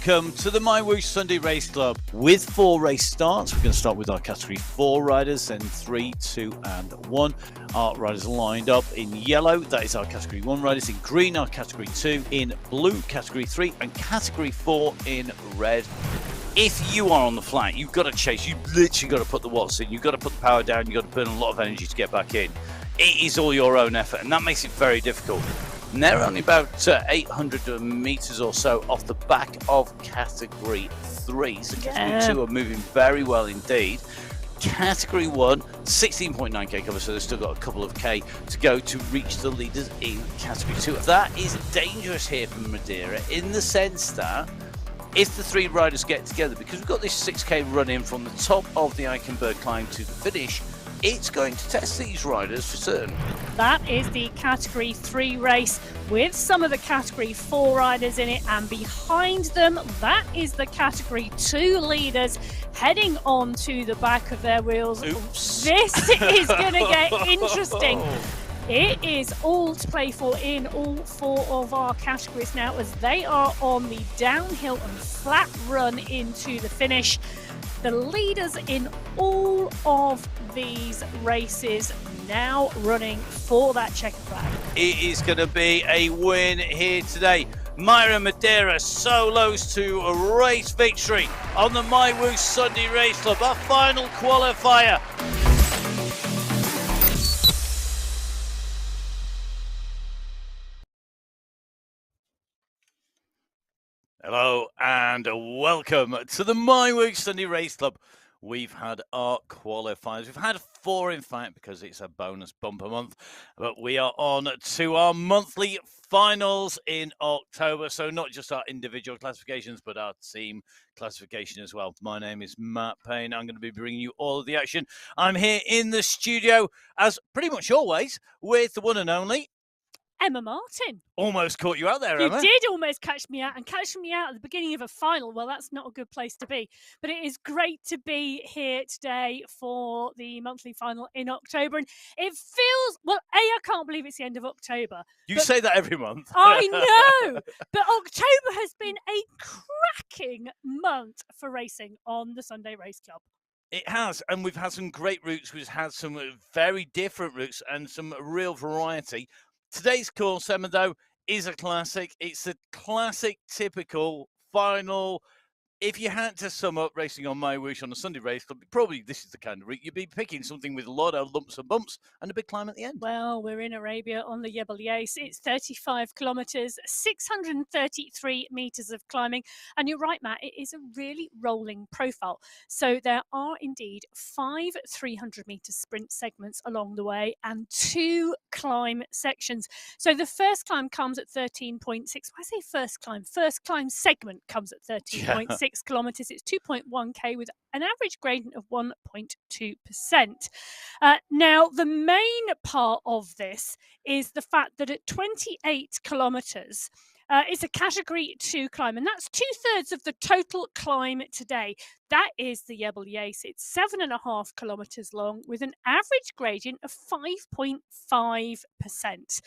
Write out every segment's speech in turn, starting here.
welcome to the MyWhoosh Sunday Race Club. With 4 race starts, we're going to start with our Category 4 riders, then 3, 2 and 1. Our riders lined up in yellow, that is our Category 1 riders. In green, our Category 2. In blue, Category 3. And Category 4 in red. If you are on the flat, you've got to chase. You've literally got to put the watts in. You've got to put the power down. You've got to burn a lot of energy to get back in. It is all your own effort, and that makes it very difficult. And they're only about 800 meters or so off the back of Category 3. So Category 2 are moving very well indeed. Category 1, 16.9k cover, so they've still got a couple of k to go to reach the leaders in Category 2. That is dangerous here for Madeira in the sense that if the 3 riders get together, because we've got this 6k run in from the top of the Eichenberg climb to the finish, it's going to test these riders for certain. That is the Category 3 race with some of the Category 4 riders in it, and behind them, that is the Category 2 leaders heading on to the back of their wheels. Oops. This is going to get interesting. It is all to play for in all 4 of our categories now, as they are on the downhill and flat run into the finish. The leaders in all of these races now running for that checkered flag. It is going to be a win here today. Myra Madeira solos to a race victory on the MyWhoosh Sunday Race Club, our final qualifier. Hello and welcome to the MyWhoosh Sunday Race Club. We've had our qualifiers. We've had 4, in fact, because it's a bonus bumper month. But we are on to our monthly finals in October. So not just our individual classifications, but our team classification as well. My name is Matt Payne. I'm going to be bringing you all of the action. I'm here in the studio, as pretty much always, with the one and only Emma Martin. Almost caught you out there, Emma. You did almost catch me out, and catching me out at the beginning of a final, well, that's not a good place to be. But it is great to be here today for the monthly final in October. And it feels, well, I can't believe it's the end of October. You say that every month. I know, but October has been a cracking month for racing on the Sunday Race Club. It has, and we've had some great routes. We've had some very different routes and some real variety. Today's course, Emma, though, is a classic. It's a classic, typical final. If you had to sum up racing on MyWhoosh on a Sunday Race Club, probably this is the kind of route you'd be picking, something with a lot of lumps and bumps and a big climb at the end. Well, we're in Arabia on the Jebel Yais. It's 35 kilometres, 633 metres of climbing. And you're right, Matt, it is a really rolling profile. So there are indeed 5 300-metre sprint segments along the way and 2 climb sections. So the first climb comes at 13.6. Why say first climb? First climb segment comes at 13.6. kilometres. It's 2.1k with an average gradient of 1.2%. Now, the main part of this is the fact that at 28 kilometres, it's a Category 2 climb, and that's 2/3 of the total climb today. That is the Jebel Yais. It's 7.5 kilometres long with an average gradient of 5.5%.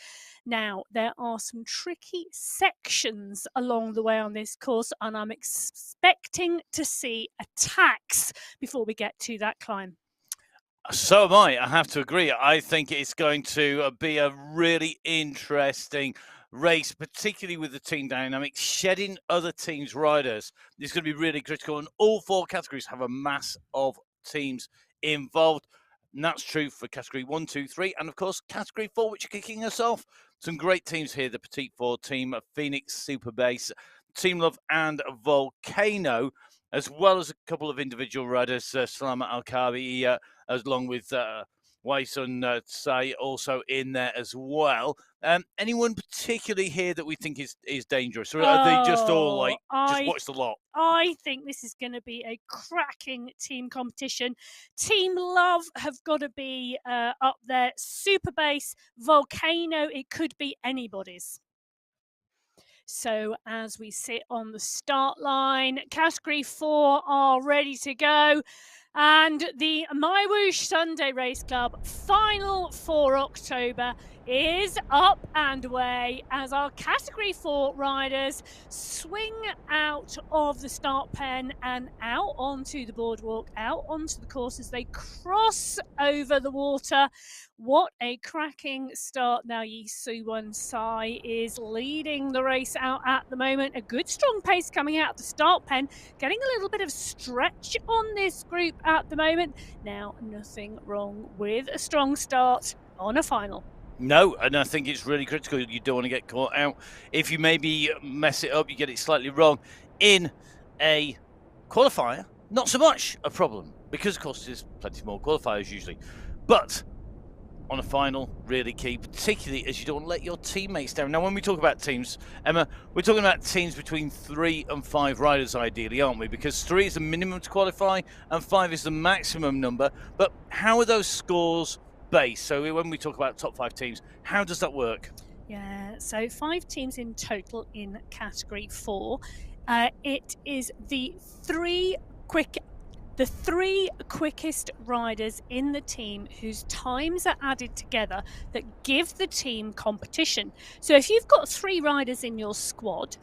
Now, there are some tricky sections along the way on this course, and I'm expecting to see attacks before we get to that climb. So am I have to agree. I think it's going to be a really interesting race, particularly with the team dynamics, shedding other teams' riders. It's going to be really critical, and all 4 categories have a mass of teams involved. And that's true for Category 1, 2, 3, and of course Category 4, which are kicking us off. Some great teams here, the Petite 4 team, Phoenix Superbase, Team Love and Volcano, as well as a couple of individual riders, Salamat Al-Kabi, along with Waisun Tsai also in there as well. Anyone particularly here that we think is dangerous, or are they just all like just watch the lot? I think this is going to be a cracking team competition. Team Love have got to be up there. Superbase, Volcano, it could be anybody's. So as we sit on the start line, Category 4 are ready to go. And the MyWhoosh Sunday Race Club final for October is up and away as our Category 4 riders swing out of the start pen and out onto the boardwalk, out onto the course as they cross over the water. What a cracking start. Now, Yi Suwon Sai is leading the race out at the moment. A good strong pace coming out of the start pen, getting a little bit of stretch on this group at the moment. Now, nothing wrong with a strong start on a final. No, and I think it's really critical. You don't want to get caught out. If you maybe mess it up, you get it slightly wrong in a qualifier, not so much a problem, because of course there's plenty more qualifiers usually. But on a final, really key, particularly as you don't want to let your teammates down. Now, when we talk about teams, Emma, we're talking about teams between 3 and 5 riders ideally, aren't we? Because 3 is the minimum to qualify and 5 is the maximum number. But how are those scores based? So when we talk about top 5 teams, how does that work? Yeah, so 5 teams in total in Category 4. It is the three quickest riders in the team whose times are added together that give the team competition. So if you've got 3 riders in your squad,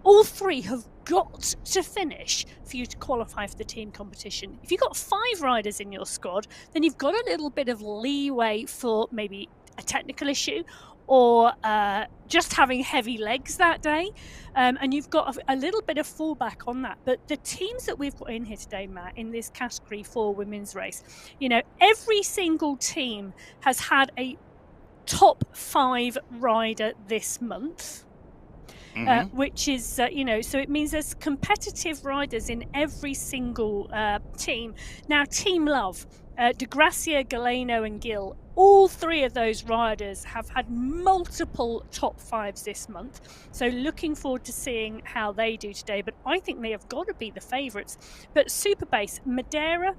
all 3 have got to finish for you to qualify for the team competition. If you've got 5 riders in your squad, then you've got a little bit of leeway for maybe a technical issue or just having heavy legs that day, and you've got a little bit of fallback on that. But the teams that we've got in here today, Matt, in this Category 4 women's race, you know, every single team has had a top 5 rider this month. Which is, you know, so it means there's competitive riders in every single team. Now, Team Love, DeGracia, Galeno and Gill, all 3 of those riders have had multiple top 5s this month. So looking forward to seeing how they do today. But I think they have got to be the favourites. But Superbase, Madeira,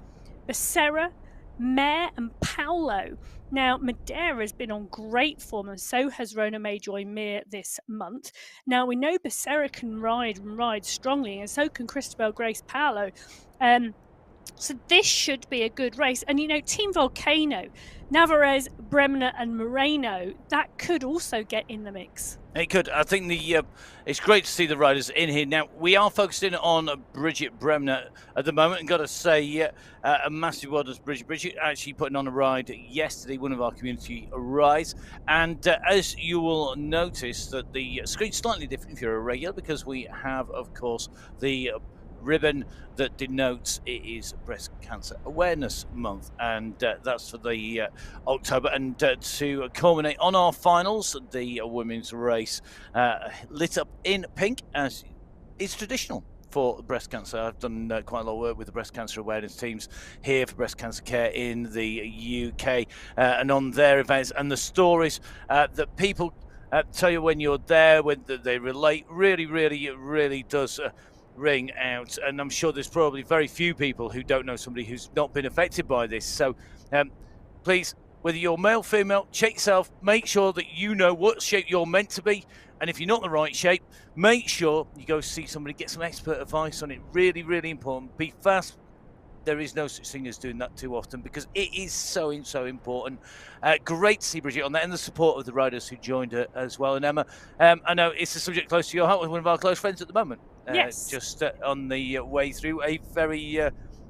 Becerra, Mare and Paolo. Now, Madeira has been on great form, and so has Rona Mayjoy Mir this month. Now, we know Becerra can ride and ride strongly, and so can Christabel Grace Paolo. So this should be a good race. And, you know, Team Volcano, Navarez, Bremner and Moreno, that could also get in the mix. It could. I think it's great to see the riders in here. Now, we are focusing on Bridget Bremner at the moment, and got to say a massive well done to Bridget. Bridget actually putting on a ride yesterday, one of our community rides. And as you will notice, that the screen's slightly different if you're a regular, because we have, of course, the ribbon that denotes it is Breast Cancer Awareness Month, and that's for the October. And to culminate on our finals, the women's race lit up in pink, as is traditional for breast cancer. I've done quite a lot of work with the breast cancer awareness teams here for breast cancer care in the UK, and on their events, and the stories that people tell you when you're there, when they relate, really does ring out. And I'm sure there's probably very few people who don't know somebody who's not been affected by this. So please, whether you're male, female, check yourself, make sure that you know what shape you're meant to be. And if you're not the right shape, make sure you go see somebody, get some expert advice on it. Really important. Be fast. There is no such thing as doing that too often, because it is so important. Great to see Bridget on that, and the support of the riders who joined her as well. And Emma, I know it's a subject close to your heart with one of our close friends at the moment. Yes. Just on the way through a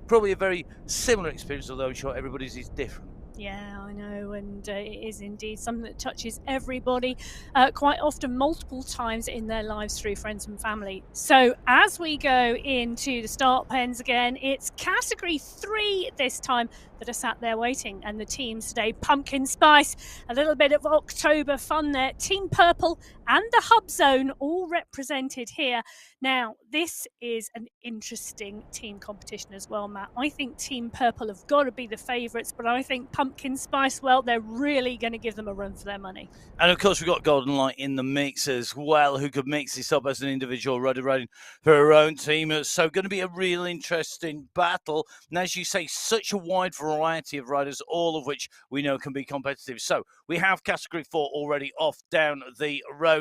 probably a very similar experience, although I'm sure everybody's is different. Yeah, I know, and it is indeed something that touches everybody, quite often multiple times in their lives through friends and family. So as we go into the start pens again, it's Category 3 this time that are sat there waiting, and the teams today: Pumpkin Spice, a little bit of October fun there, Team Purple and the Hub Zone all represented here. Now, this is an interesting team competition as well, Matt. I think Team Purple have got to be the favourites, but I think Pumpkin Spice, well, they're really going to give them a run for their money. And of course, we've got Golden Light in the mix as well, who could mix this up as an individual rider riding for her own team. So going to be a real interesting battle. And as you say, such a wide variety of riders, all of which we know can be competitive. So we have Category 4 already off down the road.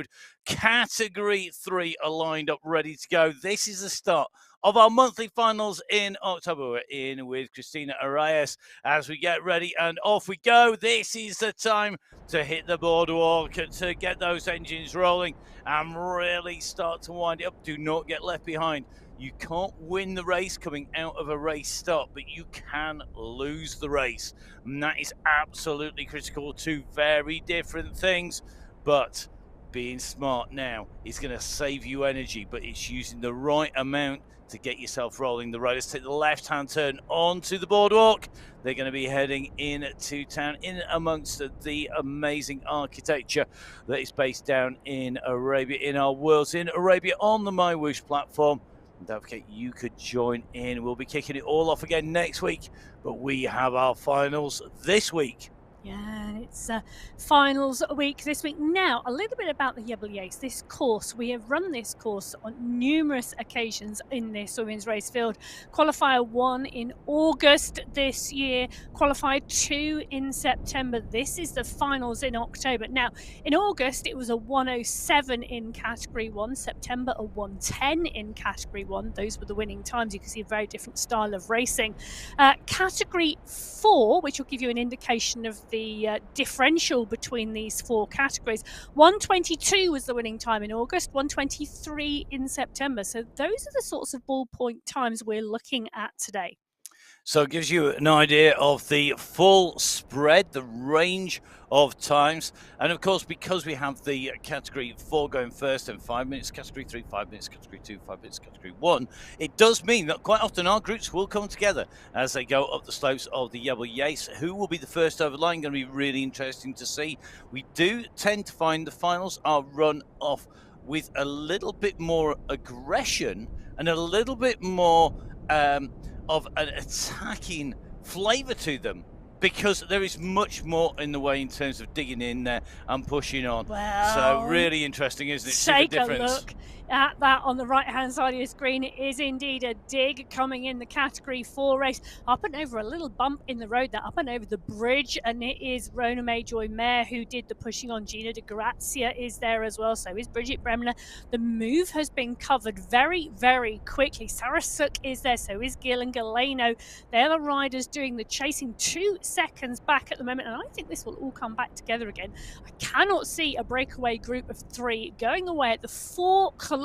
Category 3 are lined up, ready to go. This is the start of our monthly finals in October. We're in with Christina Arias as we get ready and off we go. This is the time to hit the boardwalk, to get those engines rolling and really start to wind it up. Do not get left behind. You can't win the race coming out of a race stop, but you can lose the race. And that is absolutely critical. Two very different things, but being smart now is going to save you energy, but it's using the right amount to get yourself rolling. The riders take the left-hand turn onto the boardwalk. They're going to be heading into town, in amongst the amazing architecture that is based down in Arabia, in our worlds in Arabia, on the MyWhoosh platform. And don't forget, you could join in. We'll be kicking it all off again next week, but we have our finals this week. Yeah, it's finals week this week. Now, a little bit about the Yebeliers. This course, we have run this course on numerous occasions in this women's race field. Qualifier 1 in August this year, qualifier 2 in September. This is the finals in October. Now, in August, it was a 107 in Category 1, September a 110 in Category 1. Those were the winning times. You can see a very different style of racing. Category 4, which will give you an indication of the differential between these four categories. 122 was the winning time in August, 123 in September. So those are the sorts of ballpoint times we're looking at today. So it gives you an idea of the full spread, the range of times. And of course, because we have the category 4 going first and 5 minutes, category 3, 5 minutes, category 2, 5 minutes, category 1, it does mean that quite often our groups will come together as they go up the slopes of the Yebeliers. Who will be the first over the line? Going to be really interesting to see. We do tend to find the finals are run off with a little bit more aggression and a little bit more of an attacking flavour to them, because there is much more in the way in terms of digging in there and pushing on. Well, so really interesting, isn't it? Take a look at that on the right hand side of your screen. It is indeed a dig coming in the category 4 race, up and over a little bump in the road there, up and over the bridge, and it is Rona Mayjoy Mayer who did the pushing on. Gina de Grazia is there as well, so is Bridget Bremner. The move has been covered very, very quickly. Sarah Sook is there, so is Gil and Galeno. They're the riders doing the chasing, 2 seconds back at the moment, and I think this will all come back together again. I cannot see a breakaway group of 3 going away at the 4-kilometre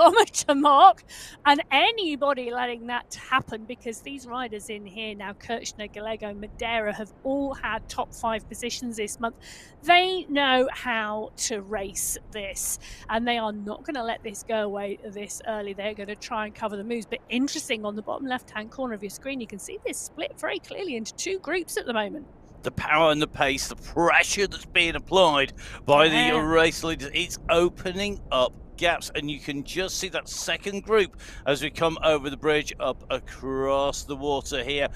mark and anybody letting that happen, because these riders in here now, Kirchner, Gallego, Madeira, have all had top 5 positions this month. They know how to race this, and they are not going to let this go away this early. They're going to try and cover the moves. But interesting, on the bottom left-hand corner of your screen, you can see this split very clearly into 2 groups at the moment. The power and the pace, the pressure that's being applied by the race leaders, it's opening up gaps, and you can just see that second group as we come over the bridge up across the water here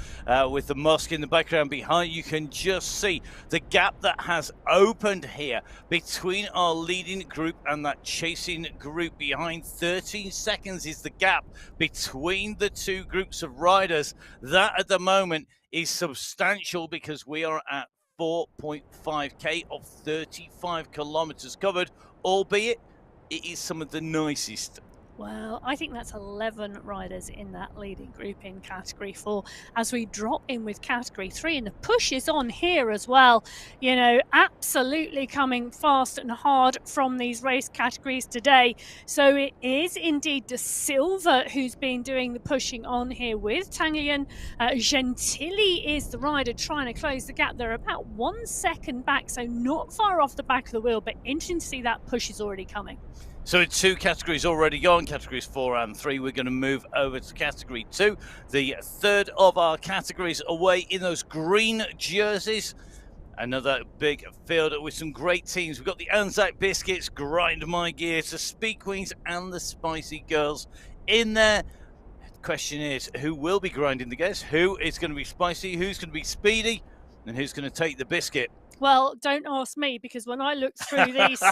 with the mosque in the background behind. You can just see the gap that has opened here between our leading group and that chasing group behind. 13 seconds is the gap between the 2 groups of riders. That at the moment is substantial, because we are at 4.5k of 35 kilometers covered, albeit it is some of the nicest. Well, I think that's 11 riders in that leading group in category 4 as we drop in with category 3, and the push is on here as well. You know, absolutely coming fast and hard from these race categories today. So it is indeed De Silva who's been doing the pushing on here with Tanglian. Gentili is the rider trying to close the gap. They're about 1 second back, so not far off the back of the wheel, but interesting to see that push is already coming. So in 2 categories already gone, categories 4 and 3, we're going to move over to category 2. The third of our categories away in those green jerseys. Another big field with some great teams. We've got the Anzac Biscuits, Grind My Gears, the Speed Queens and the Spicy Girls in there. The question is, who will be grinding the gears? Who is going to be spicy? Who's going to be speedy? And who's going to take the biscuit? Well, don't ask me, because when I looked through these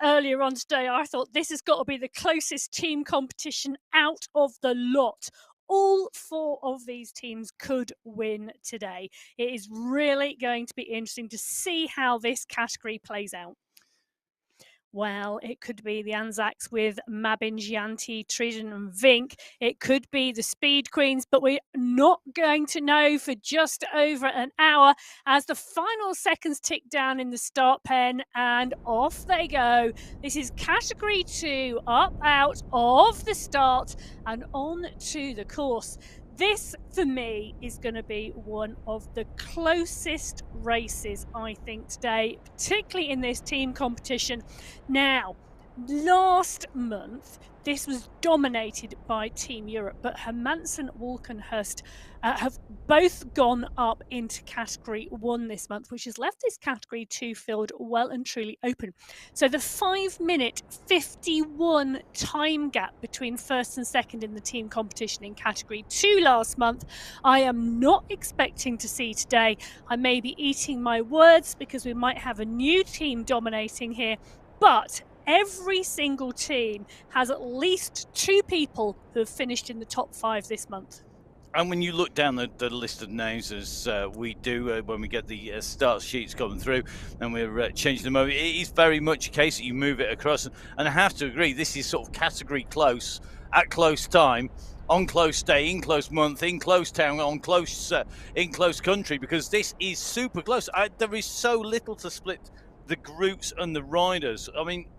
earlier on today, I thought this has got to be the closest team competition out of the lot. All 4 of these teams could win today. It is really going to be interesting to see how this category plays out. Well, it could be the Anzacs with Mabin, Gianti, Trident, and Vink. It could be the Speed Queens, but we're not going to know for just over an hour as the final seconds tick down in the start pen, and off they go. This is category 2, up out of the start and on to the course. This, for me, is going to be one of the closest races, I think, today, particularly in this team competition. Now, last month, this was dominated by Team Europe, but Hermansen, Walkenhurst have both gone up into category 1 this month, which has left this category 2 filled well and truly open. So the 5-minute 51 time gap between first and second in the team competition in category 2 last month, I am not expecting to see today. I may be eating my words because we might have a new team dominating here, but every single team has at least 2 people who have finished in the top 5 this month. And when you look down the list of names, as we do when we get the start sheets coming through and we're changing them over, it is very much a case that you move it across. And I have to agree, this is sort of category close, at close time, on close day, in close month, in close town, on close in close country, because this is super close. There is so little to split the groups and the riders. I mean,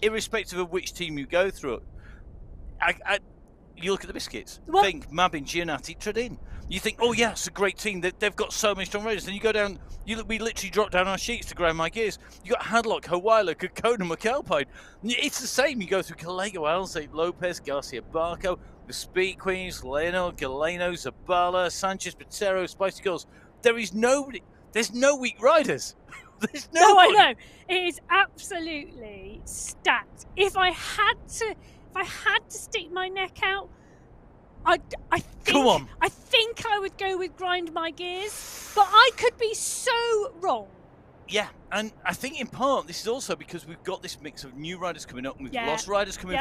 irrespective of which team you go through, you look at the biscuits. What? Think Mabin, Gianati, Tredin. You think, oh yeah, it's a great team. They've got so many strong riders. Then you go down. We literally drop down our sheets to grind my gears. You got Hadlock, Hawaii, Kokona, McAlpine. It's the same. You go through Gallego, Alze, Lopez, Garcia, Barco, the Speed Queens, Leno, Galeno, Zabala, Sanchez, Patero, Spicy Girls. There's no weak riders. There's no. No, I know. It is absolutely stacked. If I had to stick my neck out, I think I would go with grind my gears, but I could be so wrong. Yeah, and I think in part this is also because we've got this mix of new riders coming up, and we've lost riders coming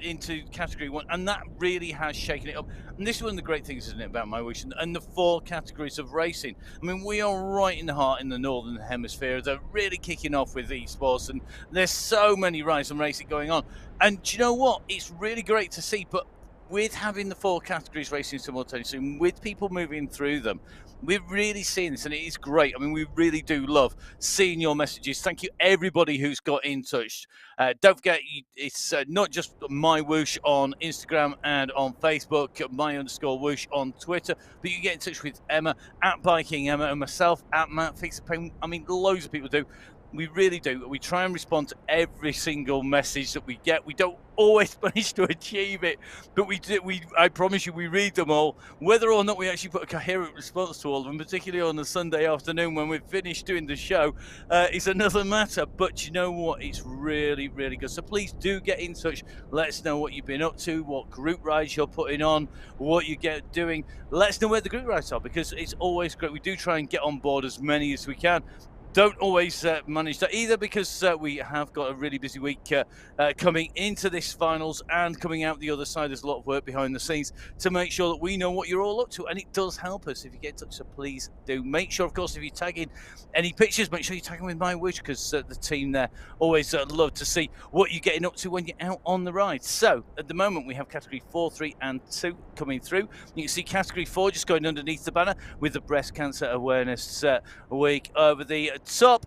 into category 1, and that really has shaken it up. And this is one of the great things, isn't it, about MyWhoosh and the 4 categories of racing. I mean, we are right in the heart in the Northern Hemisphere. They're really kicking off with esports, and there's so many riders and racing going on. And do you know what? It's really great to see, but with having the 4 categories racing simultaneously, and with people moving through them, we're really seeing this, and it is great. I mean, we really do love seeing your messages. Thank you, everybody who's got in touch. Don't forget, it's not just MyWhoosh on Instagram and on Facebook, my_whoosh on Twitter, but you can get in touch with Emma at Biking Emma and myself at Matt Fix the Pain. I mean, loads of people do. We really do. We try and respond to every single message that we get. We don't always manage to achieve it, but we do. I promise you, we read them all. Whether or not we actually put a coherent response to all of them, particularly on a Sunday afternoon when we've finished doing the show, is another matter. But you know what? It's really, really good. So please do get in touch. Let us know what you've been up to, what group rides you're putting on, what you get doing. Let us know where the group rides are, because it's always great. We do try and get on board as many as we can. Don't always manage that either, because we have got a really busy week coming into this finals, and coming out the other side. There's a lot of work behind the scenes to make sure that we know what you're all up to, and it does help us if you get in touch. So please do make sure, of course, if you're tagging any pictures, make sure you're tagging with MyWhoosh, because the team there always love to see what you're getting up to when you're out on the ride. So at the moment we have category 4, 3 and 2 coming through. You can see category 4 just going underneath the banner with the breast cancer awareness week over the top.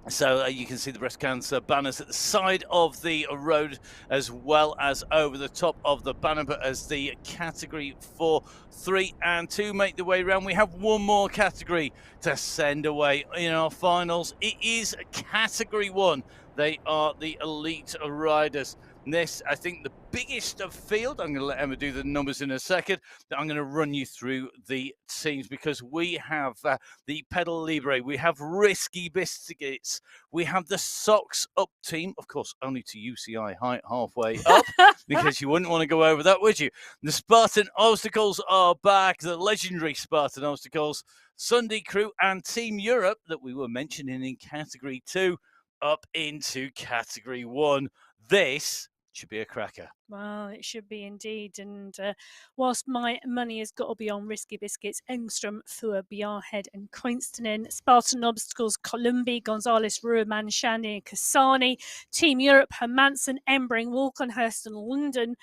So you can see the breast cancer banners at the side of the road, as well as over the top of the banner. But as the category 4, 3 and 2 make the way around, we have one more category to send away in our finals. It is category 1. They are the elite riders. This, I think, the biggest of field. I'm going to let Emma do the numbers in a second. I'm going to run you through the teams, because we have the Pedal Libre, we have Risky Biscuits, we have the Socks Up team, of course, only to UCI height halfway up, because you wouldn't want to go over that, would you? The Spartan Obstacles are back, the legendary Spartan Obstacles, Sunday Crew, and Team Europe that we were mentioning in category 2 up into category 1. This Should be a cracker. Well, it should be indeed. And whilst my money has got to be on Risky Biscuits, Engstrom, Fua, Bjarhead and Koinstinen, Spartan Obstacles, Columbi, Gonzalez, Ruhrmann, Shandy and Kasani, Team Europe, Hermansen, Embring, Walkenhurst and London.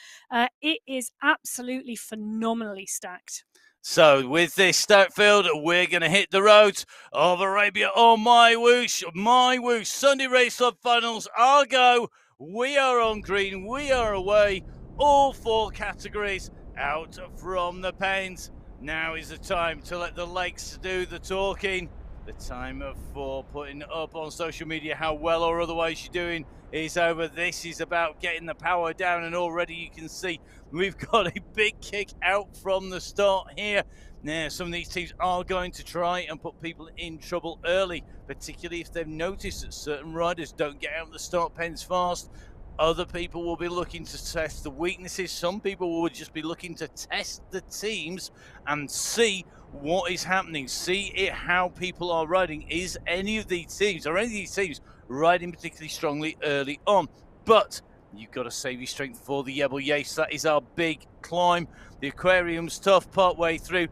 It is absolutely phenomenally stacked. So with this start field, we're going to hit the roads of Arabia on MyWhoosh. MyWhoosh Sunday Race Club Finals are go. We are on green. We are away. All 4 categories out from the pens. Now is the time to let the lakes do the talking. The time for putting up on social media how well or otherwise you're doing is over. This is about getting the power down, and already you can see we've got a big kick out from the start here. Now, some of these teams are going to try and put people in trouble early, particularly if they've noticed that certain riders don't get out of the start pens fast. Other people will be looking to test the weaknesses. Some people will just be looking to test the teams and see what is happening, see how people are riding. Is any of these teams riding particularly strongly early on? But you've got to save your strength for the Yebel Yates. That is our big climb. The aquarium's tough part way through.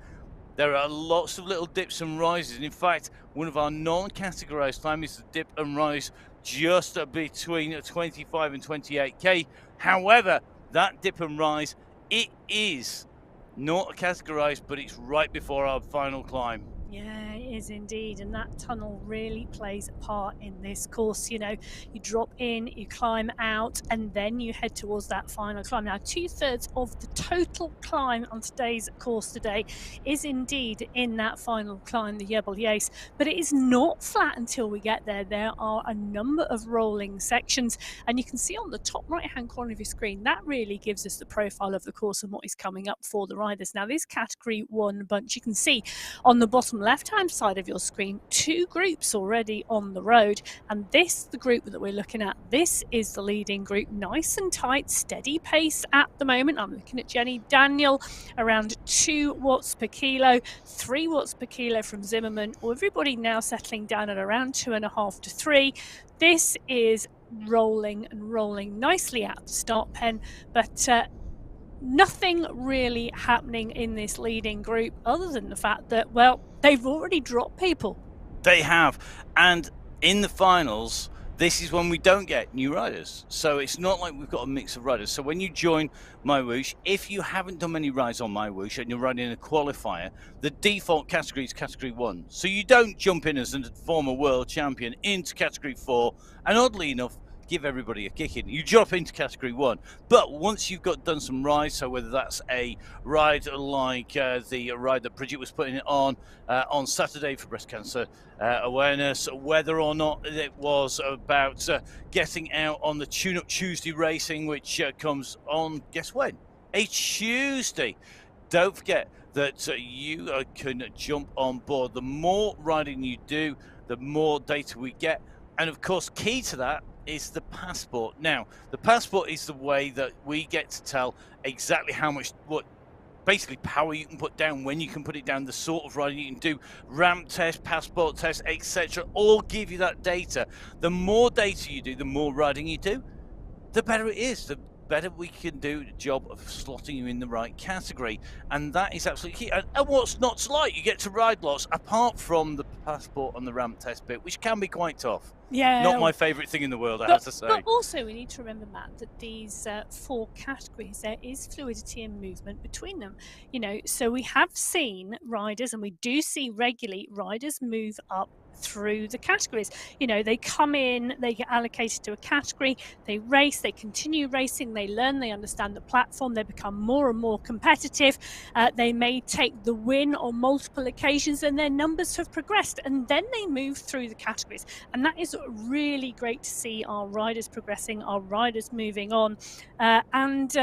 There are lots of little dips and rises. In fact, one of our non-categorized climbs is the dip and rise just between 25 and 28k. However, that dip and rise, it is not categorized, but it's right before our final climb. Yeah, it is indeed. And that tunnel really plays a part in this course. You know, you drop in, you climb out, and then you head towards that final climb. Now, 2/3 of the total climb on today's course today is indeed in that final climb, the Yebel Yates, but it is not flat until we get there. There are a number of rolling sections, and you can see on the top right-hand corner of your screen, that really gives us the profile of the course and what is coming up for the riders. Now, this Category 1 bunch, you can see on the bottom left-hand side of your screen, 2 groups already on the road, and the group that we're looking at, this is the leading group, nice and tight, steady pace at the moment. I'm looking at Jenny Daniel, around 2 watts per kilo, 3 watts per kilo from Zimmerman. Everybody now settling down at around 2.5 to 3. This is rolling and rolling nicely at the start pen, but nothing really happening in this leading group other than the fact that, well, they've already dropped people. They have. And in the finals, this is when we don't get new riders. So it's not like we've got a mix of riders. So when you join MyWhoosh, if you haven't done many rides on MyWhoosh and you're riding a qualifier, the default category is Category 1. So you don't jump in as a former world champion into Category 4. And oddly enough, give everybody a kick in. You drop into Category 1, but once you've done some rides, so whether that's a ride like the ride that Bridget was putting it on Saturday for breast cancer awareness, whether or not it was about getting out on the Tune-Up Tuesday racing, which comes on, guess when? A Tuesday. Don't forget that you can jump on board. The more riding you do, the more data we get. And of course, key to that is the passport. Now, the passport is the way that we get to tell exactly how much, what basically power you can put down, when you can put it down, the sort of riding you can do, ramp test, passport test, etc. All give you that data. The more data you do, the more riding you do, the better it is. The better we can do the job of slotting you in the right category, and that is absolutely key. And what's not to like, you get to ride lots apart from the passport and the ramp test bit, which can be quite tough. Yeah, not my favourite thing in the world, I have to say. But also we need to remember, Matt, that these 4 categories, there is fluidity and movement between them. You know, so we have seen riders, and we do see regularly riders move up through the categories. You know, they come in, they get allocated to a category, they race, they continue racing, they learn, they understand the platform, they become more and more competitive. They may take the win on multiple occasions, and their numbers have progressed, and then they move through the categories. And that is really great to see our riders progressing, our riders moving on, and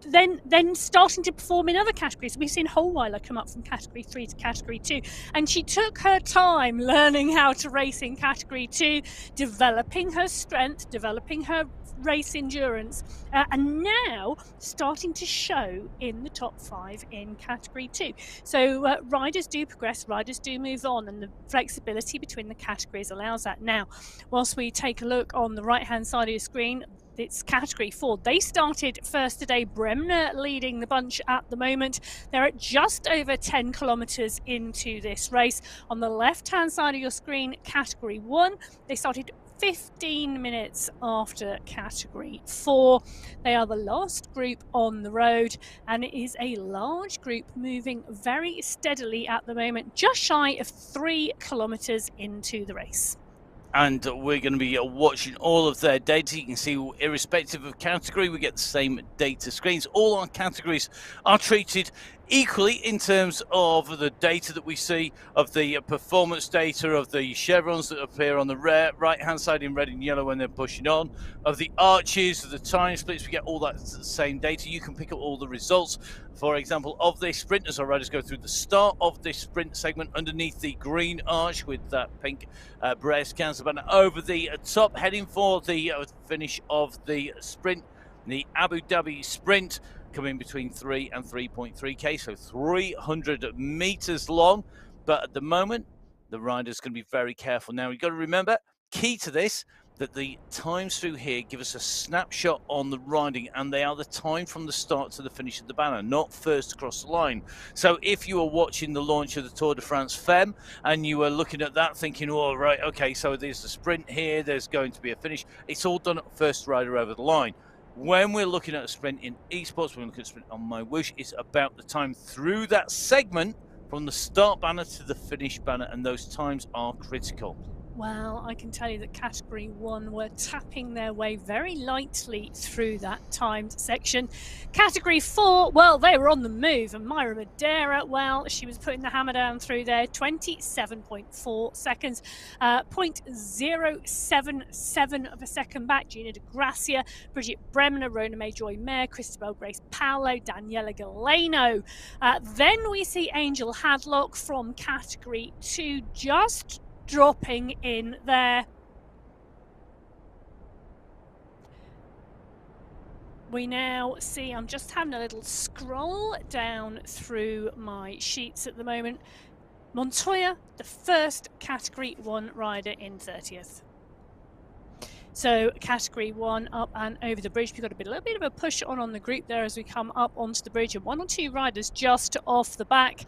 then starting to perform in other categories. We've seen Holweiler come up from Category 3 to Category 2, and she took her time learning how to race in Category 2, developing her strength, developing her race endurance, and now starting to show in the top 5 in Category 2. So riders do progress, riders do move on, and the flexibility between the categories allows that. Now, whilst we take a look on the right hand side of your screen, It's category 4. They started first today. Bremner leading the bunch at the moment. They're at just over 10 kilometers into this race. On the left-hand side of your screen, category 1. They started 15 minutes after category 4. They are the last group on the road, and it is a large group moving very steadily at the moment, just shy of 3 kilometers into the race. And we're going to be watching all of their data. You can see, irrespective of category, we get the same data screens. All our categories are treated equally in terms of the data that we see, of the performance data, of the chevrons that appear on the right-hand side in red and yellow when they're pushing on, of the arches, of the time splits. We get all that same data. You can pick up all the results, for example, of this sprint as our riders go through the start of this sprint segment underneath the green arch with that pink breast cancer banner over the top, heading for the finish of the sprint, the Abu Dhabi sprint, coming between 3 and 3.3k, so 300 meters long. But at the moment, the rider's going to be very careful. Now, you've got to remember, key to this, that the times through here give us a snapshot on the riding, and they are the time from the start to the finish of the banner, not first across the line. So if you are watching the launch of the Tour de France Femme and you are looking at that thinking, oh, right, okay, so there's a sprint here, there's going to be a finish, it's all done at first rider over the line. When we're looking at a sprint in esports, we're looking at a sprint on MyWhoosh, it's about the time through that segment from the start banner to the finish banner, and those times are critical. Well, I can tell you that category 1 were tapping their way very lightly through that timed section. Category 4, well, they were on the move, and Myra Madeira, well, she was putting the hammer down through there, 27.4 seconds, 0.077 of a second back. Gina de Gracia, Bridget Bremner, Rona May-Joy Mayer, Christabel Grace Paolo, Daniela Galeno. Then we see Angel Hadlock from category 2 just dropping in there. We now see, I'm just having a little scroll down through my sheets at the moment. Montoya, the first category 1 rider in 30th. So category 1 up and over the bridge. We've got a little bit of a push on the group there as we come up onto the bridge, and 1 or 2 riders just off the back.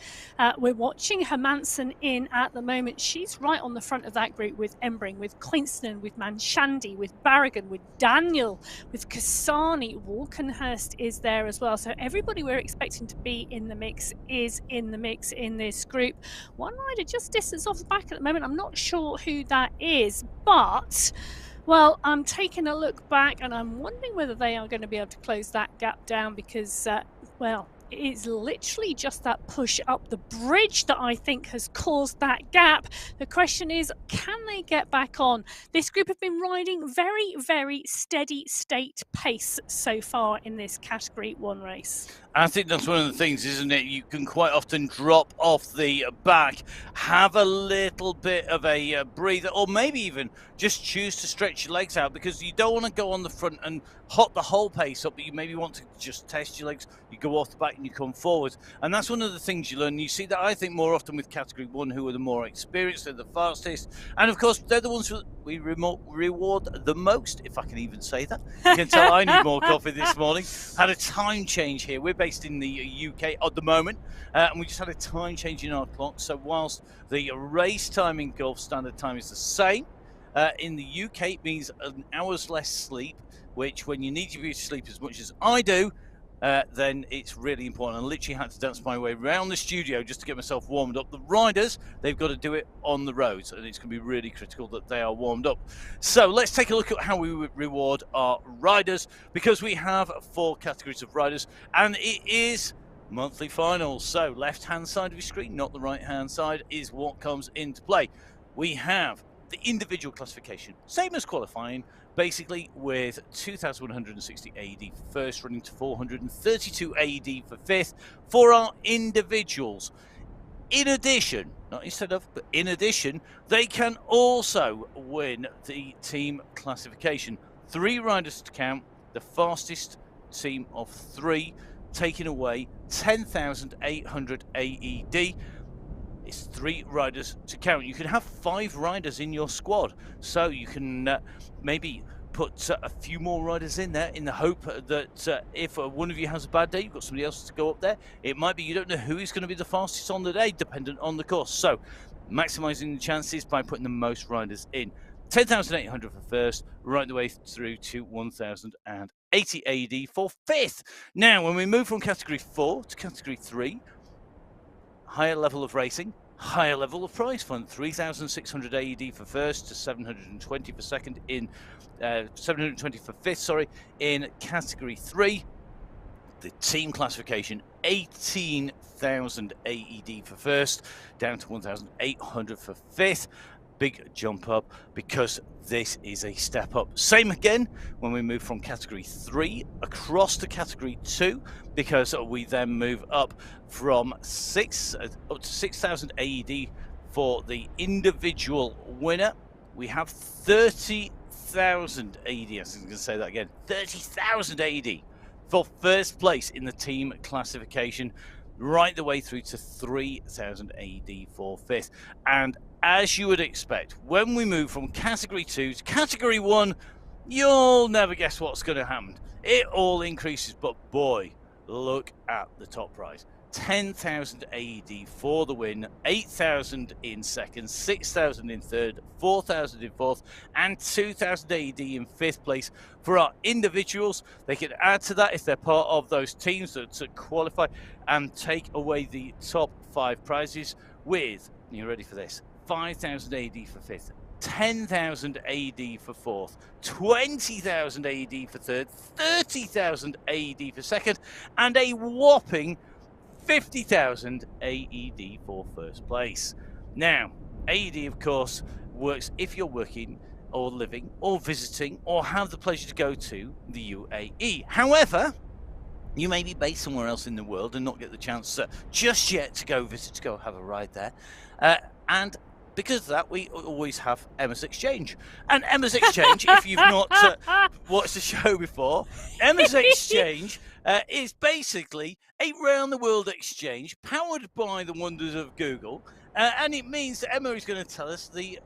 We're watching Hermansen in at the moment. She's right on the front of that group with Embring, with Quinston, with Manchandi, with Barragan, with Daniel, with Kasani. Walkenhurst is there as well. So everybody we're expecting to be in the mix is in the mix in this group. One rider just distance off the back at the moment. I'm not sure who that is, but well, I'm taking a look back and I'm wondering whether they are going to be able to close that gap down because, well, it is literally just that push up the bridge that I think has caused that gap. The question is, can they get back on? This group have been riding very, very steady state pace so far in this category 1 race. I think that's one of the things, isn't it? You can quite often drop off the back, have a little bit of a breather, or maybe even just choose to stretch your legs out, because you don't want to go on the front and hot the whole pace up, but you maybe want to just test your legs. You go off the back and you come forward. And that's one of the things you learn. You see that, I think, more often with category 1, who are the more experienced, they're the fastest. And of course, they're the ones who we reward the most, if I can even say that. You can tell I need more coffee this morning. Had a time change here. We're based in the UK at the moment, and we just had a time change in our clock. So whilst the race time in Gulf Standard Time is the same, in the UK it means an hour's less sleep, which when you need to sleep as much as I do, then it's really important. I literally had to dance my way around the studio just to get myself warmed up. The riders, they've got to do it on the roads, and it's going to be really critical that they are warmed up. So let's take a look at how we reward our riders, because we have 4 categories of riders, and it is monthly finals. So left-hand side of your screen, not the right-hand side, is what comes into play. We have the individual classification, same as qualifying, basically with 2,160 AED for first, running to 432 AED for 5th for our individuals. In addition, not instead of, but in addition, they can also win the team classification. 3 riders to count, the fastest team of 3, taking away 10,800 AED. It's 3 riders to count. You can have 5 riders in your squad, so you can maybe put a few more riders in there in the hope that if one of you has a bad day, you've got somebody else to go up there. It might be you don't know who is going to be the fastest on the day, dependent on the course. So maximizing the chances by putting the most riders in. 10,800 for first, right the way through to 1,080 AED for fifth. Now, when we move from category 4 to category 3, higher level of racing, higher level of prize fund. 3,600 AED for first to 720 for second in 720 for fifth, sorry, in category 3. The team classification, 18,000 AED for first, down to 1,800 for fifth. Big jump up because this is a step up. Same again when we move from category 3 across to category 2, because we then move up from 6 up to 6,000 AED for the individual winner. We have 30,000 AED. I was going to say that again. 30,000 AED for first place in the team classification, right the way through to 3,000 AED for fifth. And as you would expect, when we move from category 2 to category 1, you'll never guess what's going to happen. It all increases, but boy, look at the top prize. 10,000 AED for the win, 8,000 in second, 6,000 in third, 4,000 in fourth, and 2,000 AED in fifth place for our individuals. They can add to that if they're part of those teams that qualify and take away the top 5 prizes with, you ready for this, 5,000 AED for fifth, 10,000 AED for fourth, 20,000 AED for third, 30,000 AED for second, and a whopping 50,000 AED for first place. Now, AED, of course, works if you're working or living or visiting or have the pleasure to go to the UAE. However, you may be based somewhere else in the world and not get the chance just yet to go visit, to go have a ride there. And because of that, we always have Emma's Exchange. And Emma's Exchange, if you've not watched the show before, Emma's Exchange is basically a round-the-world exchange powered by the wonders of Google. And it means that Emma is going to tell us the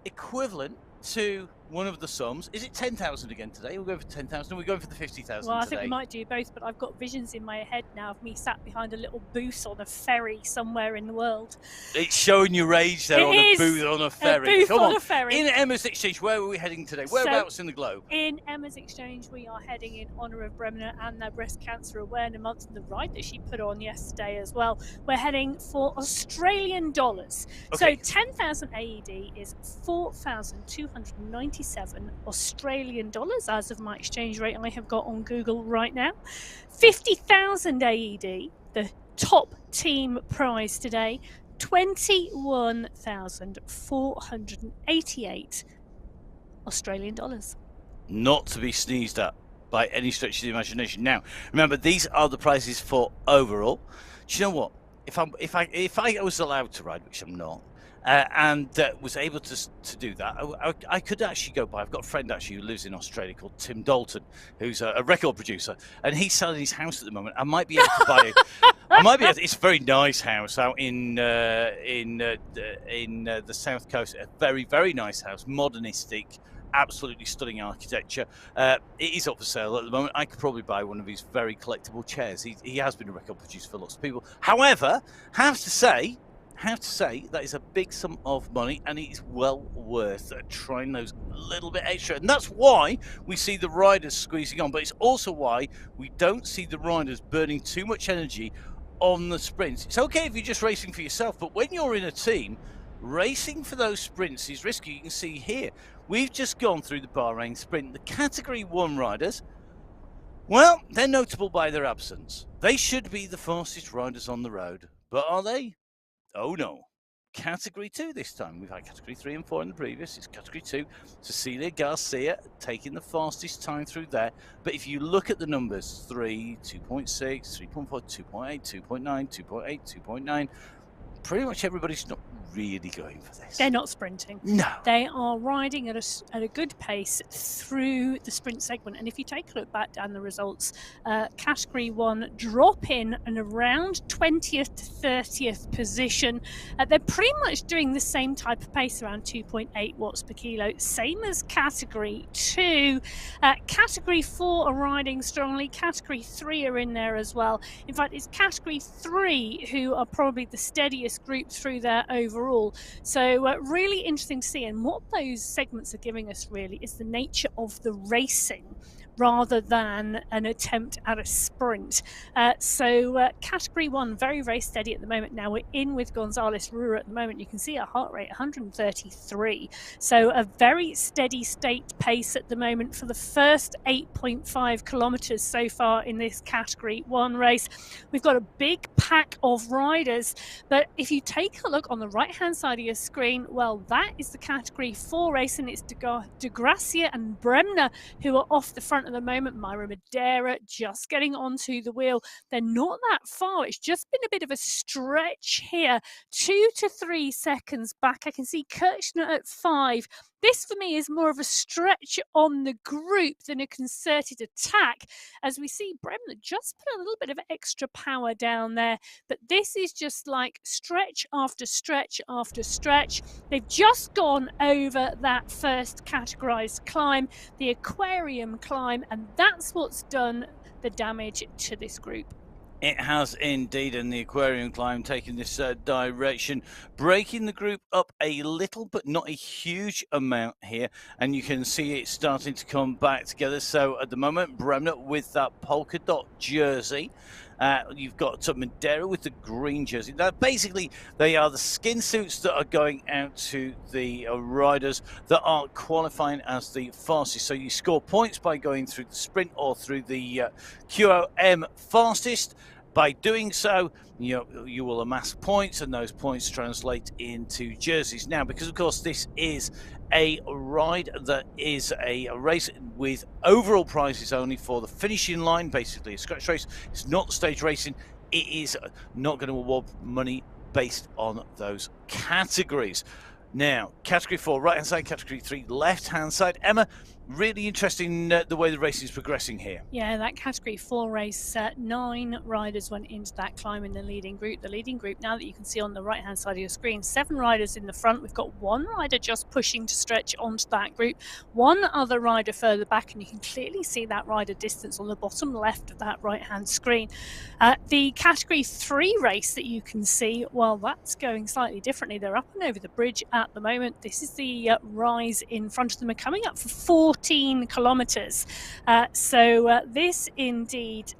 equivalent to one of the sums. Is it 10,000 again today? We're going for 10,000. We're going for the 50,000 Well, I today. think we might do both, but I've got visions in my head now of me sat behind a little booth on a ferry somewhere in the world. It's showing your age there on a booth on a ferry. A booth Come on on. a ferry. In Emma's Exchange, where are we heading today? Whereabouts in the globe? In Emma's Exchange, we are heading in honour of Bremner and their Breast Cancer Awareness Month and the ride that she put on yesterday as well. We're heading for Australian dollars. Okay. So 10,000 AED is 4,297 Australian dollars as of my exchange rate I have got on Google right now. 50,000 AED, the top team prize today, 21,488 Australian dollars. Not to be sneezed at by any stretch of the imagination. Now, remember, these are the prizes for overall. Do you know what? If I was allowed to ride, which I'm not, and was able to do that, I could actually go by. I've got a friend actually who lives in Australia called Tim Dalton, who's a record producer, and he's selling his house at the moment. I might be able to buy. It's a very nice house out in the south coast. A very, very nice house, modernistic, absolutely stunning architecture. It is up for sale at the moment. I could probably buy one of his very collectible chairs. He has been a record producer for lots of people. However, have to say that is a big sum of money, and it is well worth trying those a little bit extra. And that's why we see the riders squeezing on, but it's also why we don't see the riders burning too much energy on the sprints. It's okay if you're just racing for yourself, but when you're in a team, racing for those sprints is risky. You can see here, we've just gone through the Bahrain sprint. The Category 1 riders, well, they're notable by their absence. They should be the fastest riders on the road, but are they? Oh no. Category 2 this time. We've had Category 3 and 4 in the previous. It's Category 2. Cecilia Garcia taking the fastest time through there. But if you look at the numbers, 3, 2.6, 3.4, 2.8, 2.9, 2.8, 2.9, pretty much everybody's not really going for this. They're not sprinting. No. They are riding at a good pace through the sprint segment. And if you take a look back down the results, Category 1 drop in and around 20th to 30th position. They're pretty much doing the same type of pace, around 2.8 watts per kilo, same as Category 2. Category 4 are riding strongly. Category 3 are in there as well. In fact, it's Category 3 who are probably the steadiest group through there overall. So really interesting to see. And what those segments are giving us really is the nature of the racing rather than an attempt at a sprint. So Category 1, very, very steady at the moment. Now we're in with Gonzalez Rura at the moment. You can see a heart rate 133. So a very steady state pace at the moment for the first 8.5 kilometers so far in this Category 1 race. We've got a big pack of riders, but if you take a look on the right-hand side of your screen, well, that is the Category 4 race, and it's De Gracia and Bremner who are off the front at the moment. Myra Madeira just getting onto the wheel. They're not that far. It's just been a bit of a stretch here. 2 to 3 seconds back. I can see Kirchner at 5. This for me is more of a stretch on the group than a concerted attack, as we see Bremner just put a little bit of extra power down there. But this is just like stretch after stretch after stretch. They've just gone over that first categorized climb, the aquarium climb, and that's what's done the damage to this group. It has indeed, and the aquarium climb taking this direction, breaking the group up a little, but not a huge amount here. And you can see it starting to come back together. So at the moment, Bremner with that polka dot jersey. You've got Madeira with the green jersey. Now, basically, they are the skin suits that are going out to the riders that are qualifying as the fastest. So you score points by going through the sprint or through the QOM fastest. By doing so, you will amass points, and those points translate into jerseys. Now, because of course this is a ride that is a race with overall prizes only for the finishing line, basically a scratch race. It's not stage racing. It is not going to award money based on those categories. Now, Category 4, right-hand side, Category 3, left-hand side. Emma, really interesting the way the race is progressing here. Yeah, that Category 4 race, 9 riders went into that climb in the leading group. The leading group, now that you can see on the right-hand side of your screen, 7 riders in the front. We've got 1 rider just pushing to stretch onto that group, 1 other rider further back, and you can clearly see that rider distance on the bottom left of that right-hand screen. The Category 3 race that you can see, well, that's going slightly differently. They're up and over the bridge at the moment. This is the rise in front of them. Are coming up for 14 kilometers. So this indeed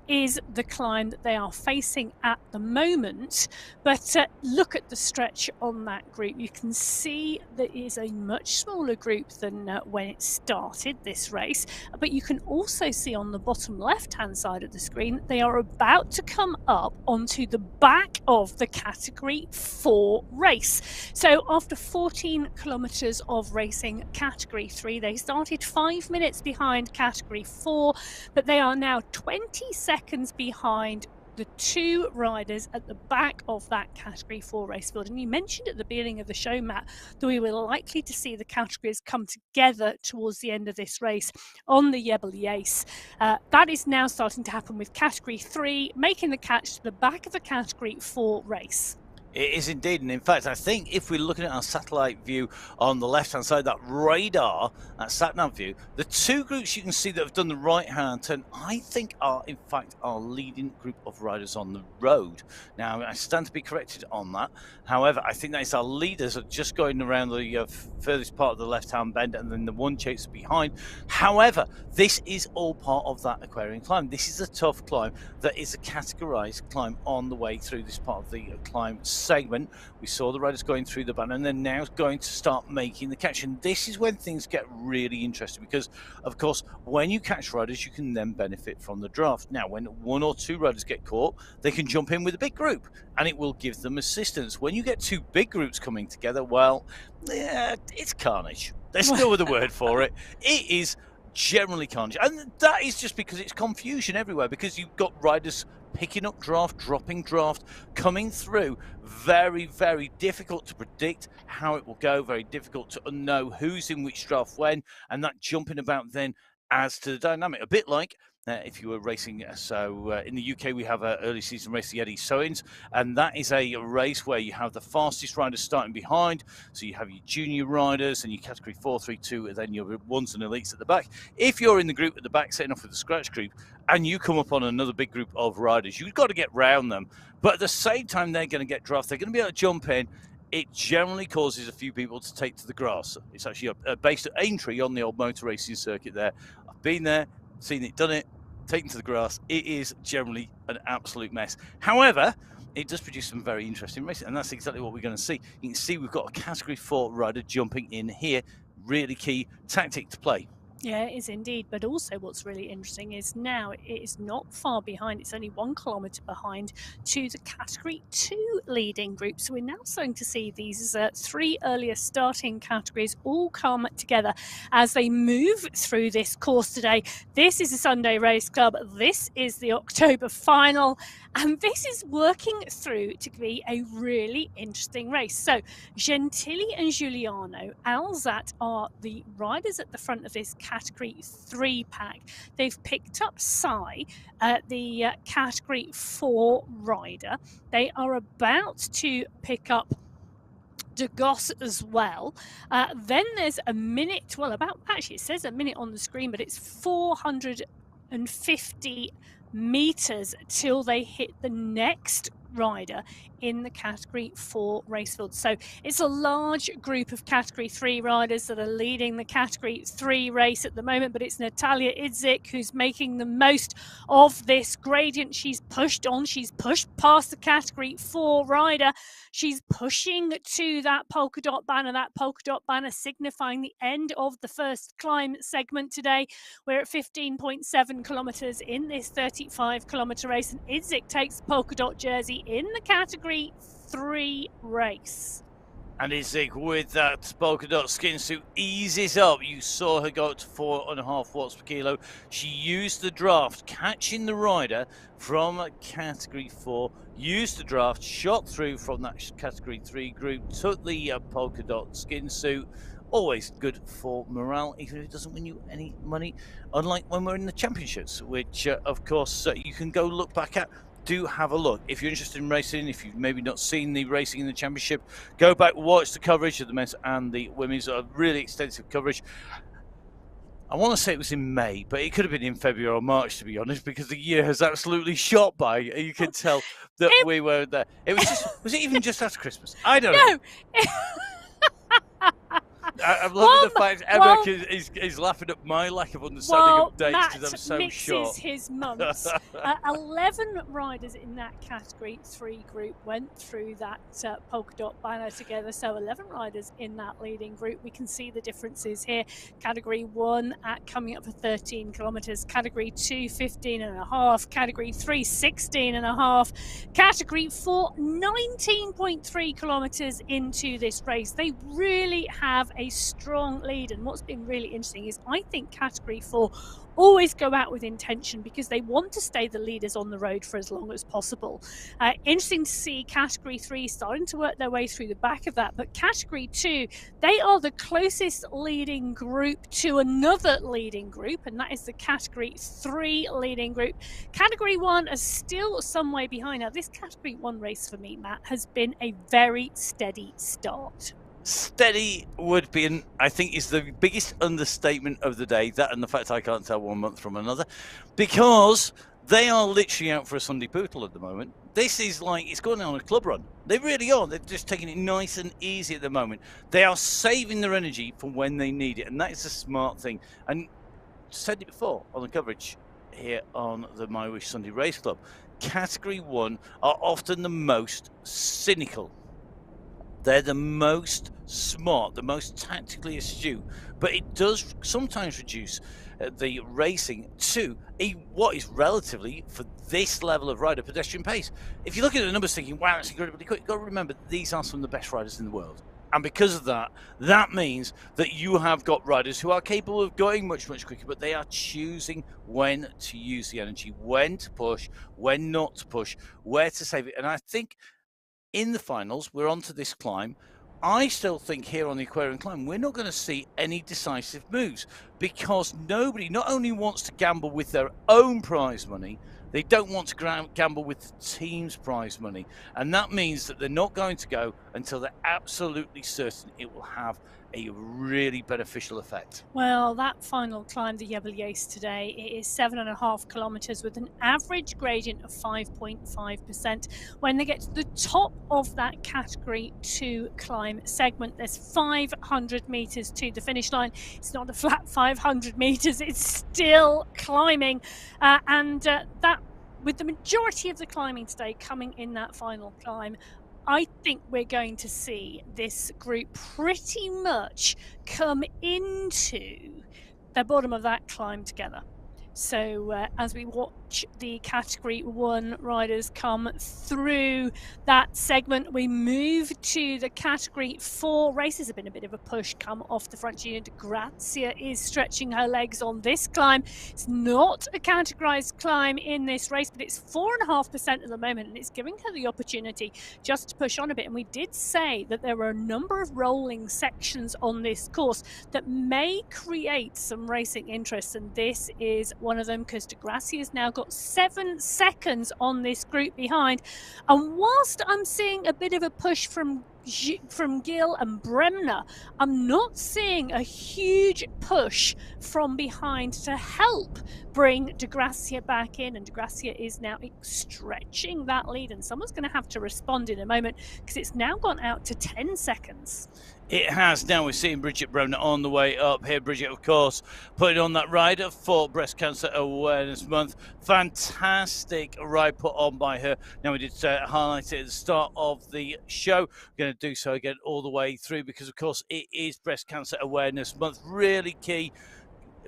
is the climb that they are facing at the moment. But look at the stretch on that group. You can see that it is a much smaller group than when it started this race. But you can also see on the bottom left-hand side of the screen, they are about to come up onto the back of the Category 4 race. So after 14 kilometers of racing Category 3, they started 5 minutes behind Category 4, but they are now 20 seconds behind the 2 riders at the back of that Category 4 race field. And you mentioned at the beginning of the show, Matt, that we were likely to see the categories come together towards the end of this race on the Jebel Yace. That is now starting to happen with Category 3 making the catch to the back of the Category 4 race. It is indeed, and in fact, I think if we're looking at our satellite view on the left-hand side, that radar, that sat-nav view, the 2 groups you can see that have done the right-hand turn, I think are, in fact, our leading group of riders on the road. Now, I stand to be corrected on that. However, I think that is our leaders are just going around the furthest part of the left-hand bend, and then the 1 chaser behind. However, this is all part of that aquarium climb. This is a tough climb that is a categorized climb on the way through this part of the climb segment. We saw the riders going through the band, and they're now going to start making the catch. And this is when things get really interesting, because of course when you catch riders you can then benefit from the draft. Now when 1 or 2 riders get caught, they can jump in with a big group and it will give them assistance. When you get 2 big groups coming together, well, yeah, it's carnage. There's no other word for it. It is generally carnage, and that is just because it's confusion everywhere, because you've got riders picking up draft, dropping draft, coming through. Very, very difficult to predict how it will go. Very difficult to know who's in which draft when, and that jumping about then adds to the dynamic. A bit like if you were racing, in the UK we have an early season race, the Eddie Sowins, and that is a race where you have the fastest riders starting behind. So you have your junior riders and your category 4, 3, 2, and then your ones and elites at the back. If you're in the group at the back, setting off with the scratch group, and you come up on another big group of riders, you've got to get round them. But at the same time, they're going to get draft. They're going to be able to jump in. It generally causes a few people to take to the grass. It's actually based at Aintree on the old motor racing circuit there. I've been there, seen it, done it, taken to the grass. It is generally an absolute mess. However, it does produce some very interesting racing, and that's exactly what we're going to see. You can see we've got a category 4 rider jumping in here. Really key tactic to play. Yeah, it is indeed. But also what's really interesting is now it is not far behind. It's only 1 kilometre behind to the Category 2 leading group. So we're now starting to see these 3 earlier starting categories all come together as they move through this course today. This is the Sunday Race Club. This is the October final. And this is working through to be a really interesting race. So Gentili and Giuliano Alzat are the riders at the front of this Category 3 pack. They've picked up Sai, the Category 4 rider. They are about to pick up De Goss as well. Then there's a minute, actually it says a minute on the screen, but it's 450 meters till they hit the next rider in the Category 4 race field. So it's a large group of Category 3 riders that are leading the Category 3 race at the moment, but it's Natalia Idzik who's making the most of this gradient. She's pushed on, she's pushed past the Category 4 rider. She's pushing to that polka dot banner signifying the end of the first climb segment today. We're at 15.7 kilometers in this 35 kilometer race, and Idzik takes the polka dot jersey in the Category 3 race. And Idzik with that polka dot skin suit eases up. You saw her go up to 4.5 watts per kilo. She used the draft, catching the rider from Category 4, used the draft, shot through from that Category 3 group, took the polka dot skin suit. Always good for morale, even if it doesn't win you any money, unlike when we're in the championships, which of course you can go look back at. Do have a look. If you're interested in racing, if you've maybe not seen the racing in the championship, go back, watch the coverage of the men's and the women's. Really extensive coverage. I want to say it was in May, but it could have been in February or March, to be honest, because the year has absolutely shot by. You can tell that we were there. It was just, was it even just after Christmas? I don't know. I'm loving the fact Emma is laughing at my lack of understanding of dates because I'm so short. Matt mixes his months. 11 riders in that Category 3 group went through that polka dot banner together. So 11 riders in that leading group. We can see the differences here. Category 1 coming up for 13 kilometres. Category 2, 15.5. Category 3, 16.5. Category 4, 19.3 kilometres into this race. They really have a strong lead, and what's been really interesting is I think Category 4 always go out with intention because they want to stay the leaders on the road for as long as possible. Interesting to see Category 3 starting to work their way through the back of that, but Category 2, they are the closest leading group to another leading group, and that is the Category 3 leading group. Category 1 is still some way behind. Now, this Category 1 race for me, Matt, has been a very steady start. Steady would be, I think, is the biggest understatement of the day. That and the fact I can't tell one month from another, because they are literally out for a Sunday poodle at the moment. This is like it's going on a club run. They really are. They're just taking it nice and easy at the moment. They are saving their energy for when they need it, and that is a smart thing. And said it before on the coverage here on the MyWhoosh Sunday Race Club. Category 1 are often the most cynical. They're the most smart, the most tactically astute, but it does sometimes reduce the racing to what is relatively, for this level of rider, pedestrian pace. If you look at the numbers thinking, wow, that's incredibly quick, you've got to remember these are some of the best riders in the world. And because of that, that means that you have got riders who are capable of going much, much quicker, but they are choosing when to use the energy, when to push, when not to push, where to save it. And I think in the finals, we're on to this climb. I still think here on the Aquarian climb, we're not going to see any decisive moves because nobody not only wants to gamble with their own prize money, they don't want to gamble with the team's prize money. And that means that they're not going to go until they're absolutely certain it will have a really beneficial effect. Well, that final climb, the Jebel Yais today, it is 7.5 kilometers with an average gradient of 5.5%. When they get to the top of that category 2 climb segment, there's 500 meters to the finish line. It's not a flat 500 meters, it's still climbing. That with the majority of the climbing today coming in that final climb, I think we're going to see this group pretty much come into the bottom of that climb together. So as we watch the category 1 riders come through that segment, we move to the category 4 races. There's been a bit of a push come off the front. Gina de Grazia is stretching her legs on this climb. It's not a categorized climb in this race, but it's 4.5% at the moment, and it's giving her the opportunity just to push on a bit. And we did say that there were a number of rolling sections on this course that may create some racing interest, and this is one of them, because de Grazia has now got 7 seconds on this group behind. And whilst I'm seeing a bit of a push from Gill and Bremner, I'm not seeing a huge push from behind to help bring de Grazia back in, and de Grazia is now stretching that lead, and someone's going to have to respond in a moment because it's now gone out to 10 seconds. It has. Now we're seeing Bridget Browner on the way up here. Bridget, of course, putting on that rider for Breast Cancer Awareness Month. Fantastic ride put on by her. Now, we did highlight it at the start of the show. We're going to do so again all the way through because, of course, it is Breast Cancer Awareness Month. Really key,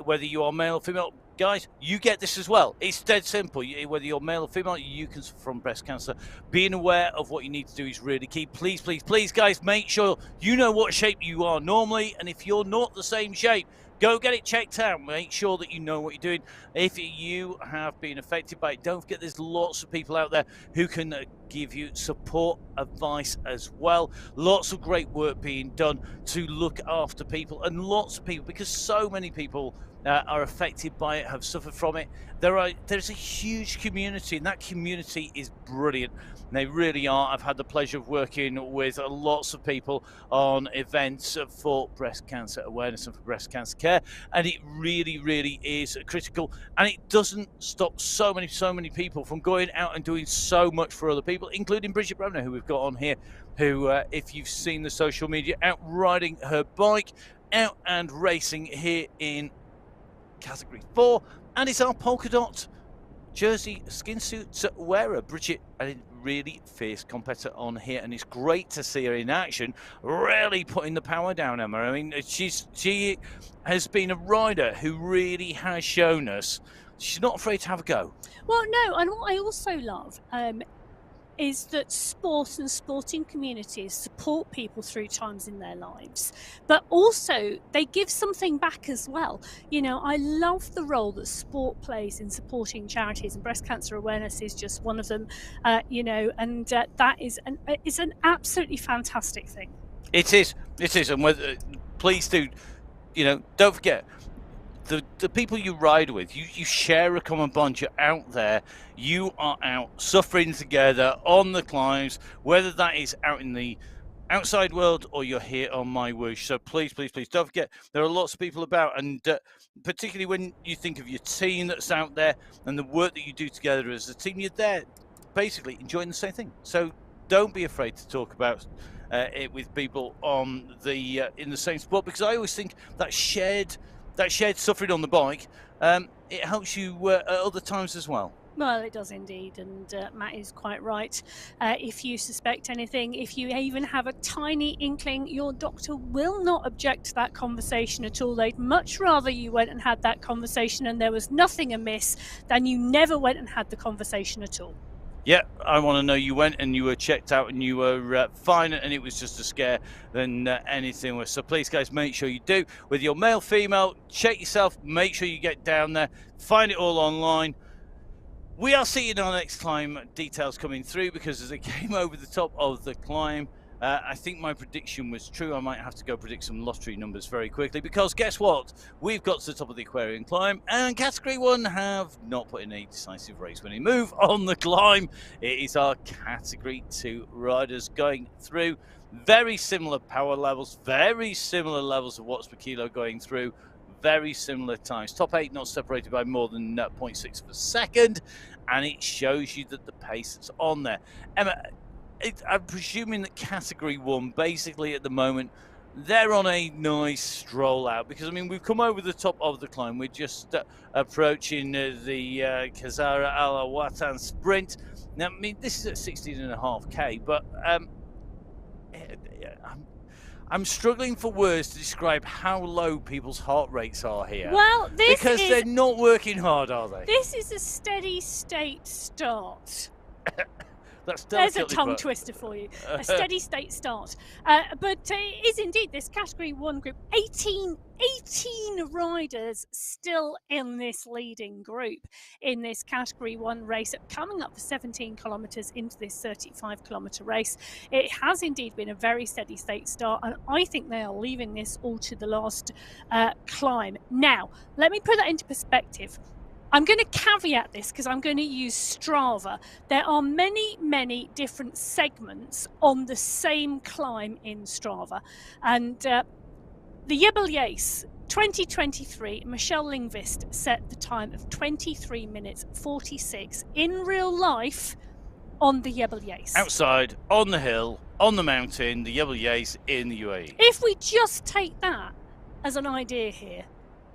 whether you are male or female. Guys, you get this as well. It's dead simple. Whether you're male or female, you can suffer from breast cancer. Being aware of what you need to do is really key. Please, please, please, guys, make sure you know what shape you are normally. And if you're not the same shape, go get it checked out. Make sure that you know what you're doing. If you have been affected by it, don't forget there's lots of people out there who can give you support advice as well. Lots of great work being done to look after people, and lots of people, because so many people are affected by it, have suffered from it. There's a huge community, and that community is brilliant. They really are. I've had the pleasure of working with lots of people on events for breast cancer awareness and for breast cancer care, and it really, really is critical. And it doesn't stop so many people from going out and doing so much for other people, including Bridget Browner, who we've got on here, who, if you've seen the social media, out riding her bike, out and racing here in category 4, and it's our polka dot jersey skin suit wearer, Bridget, a really fierce competitor on here, and it's great to see her in action, really putting the power down, Emma. I mean, she has been a rider who really has shown us she's not afraid to have a go. Well, no, and what I also love is that sport and sporting communities support people through times in their lives, but also they give something back as well. You know, I love the role that sport plays in supporting charities, and breast cancer awareness is just one of them. And that is it's an absolutely fantastic thing. It is, and please do, don't forget. The people you ride with, you share a common bond. You're out there, you are out suffering together on the climbs, whether that is out in the outside world or you're here on MyWhoosh. So please, please, please don't forget, there are lots of people about, and particularly when you think of your team that's out there and the work that you do together as a team, you're there basically enjoying the same thing. So don't be afraid to talk about it with people on the in the same sport, because I always think that shared suffering on the bike, it helps you at other times as well. Well, it does indeed, and Matt is quite right. If you suspect anything, if you even have a tiny inkling, your doctor will not object to that conversation at all. They'd much rather you went and had that conversation and there was nothing amiss than you never went and had the conversation at all. Yeah, I want to know you went and you were checked out and you were fine and it was just a scare than anything was. So please, guys, make sure you do. With your male, female, check yourself, make sure you get down there, find it all online. We are seeing our next climb details coming through because as it came over the top of the climb, I think my prediction was true. I might have to go predict some lottery numbers very quickly because guess what? We've got to the top of the Aquarian climb and Category 1 have not put in a decisive race-winning move on the climb. It is our Category 2 riders going through. Very similar power levels, very similar levels of watts per kilo going through. Very similar times. Top 8 not separated by more than 0.6 per second, and it shows you that the pace that's on there. Emma, I'm presuming that Category 1, basically at the moment, they're on a nice stroll out because, I mean, we've come over the top of the climb. We're just approaching the Kazara Al Watan sprint. Now, I mean, this is at 16.5k, but I'm struggling for words to describe how low people's heart rates are here. Well, because they're not working hard, are they? This is a steady state start. There's a tongue twister for you. A steady state start. But it is indeed this Category 1 group. 18 riders still in this leading group in this Category 1 race, coming up for 17 kilometres into this 35-kilometre race. It has indeed been a very steady state start, and I think they are leaving this all to the last climb. Now, let me put that into perspective. I'm going to caveat this because I'm going to use Strava. There are many different segments on the same climb in Strava. And the Jebel-Yace 2023, Michelle Lingvist set the time of 23 minutes 46 in real life on the Jebel-Yace. Outside, on the hill, on the mountain, the Jebel-Yace in the UAE. If we just take that as an idea here,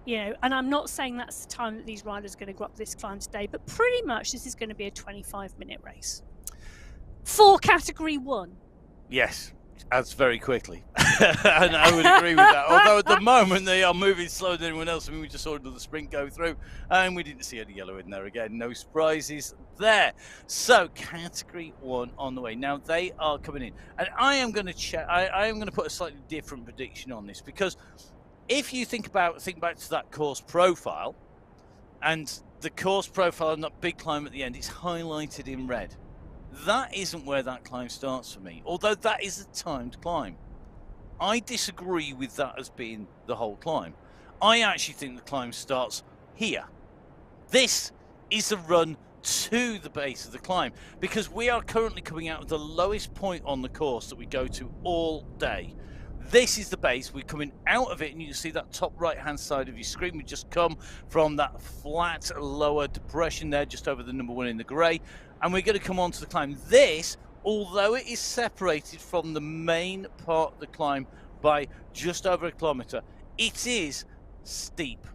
you know, and I'm not saying that's the time that these riders are going to go up this climb today, but pretty much this is going to be a 25-minute race for Category 1. Yes, adds very quickly. And I would agree with that. Although at the moment they are moving slower than anyone else. I mean, we just saw another sprint go through and we didn't see any yellow in there again. No surprises there. So Category 1 on the way. Now they are coming in. And I am going to check. I am going to put a slightly different prediction on this because if you think back to that course profile, and the course profile and that big climb at the end, it's highlighted in red. That isn't where that climb starts for me, although that is a timed climb. I disagree with that as being the whole climb. I actually think the climb starts here. This is a run to the base of the climb because we are currently coming out of the lowest point on the course that we go to all day. This is the base. We're coming out of it, and you can see that top right-hand side of your screen. We just come from that flat lower depression there, just over the number 1 in the grey, and we're going to come onto the climb. This, although it is separated from the main part of the climb by just over a kilometre, it is steep.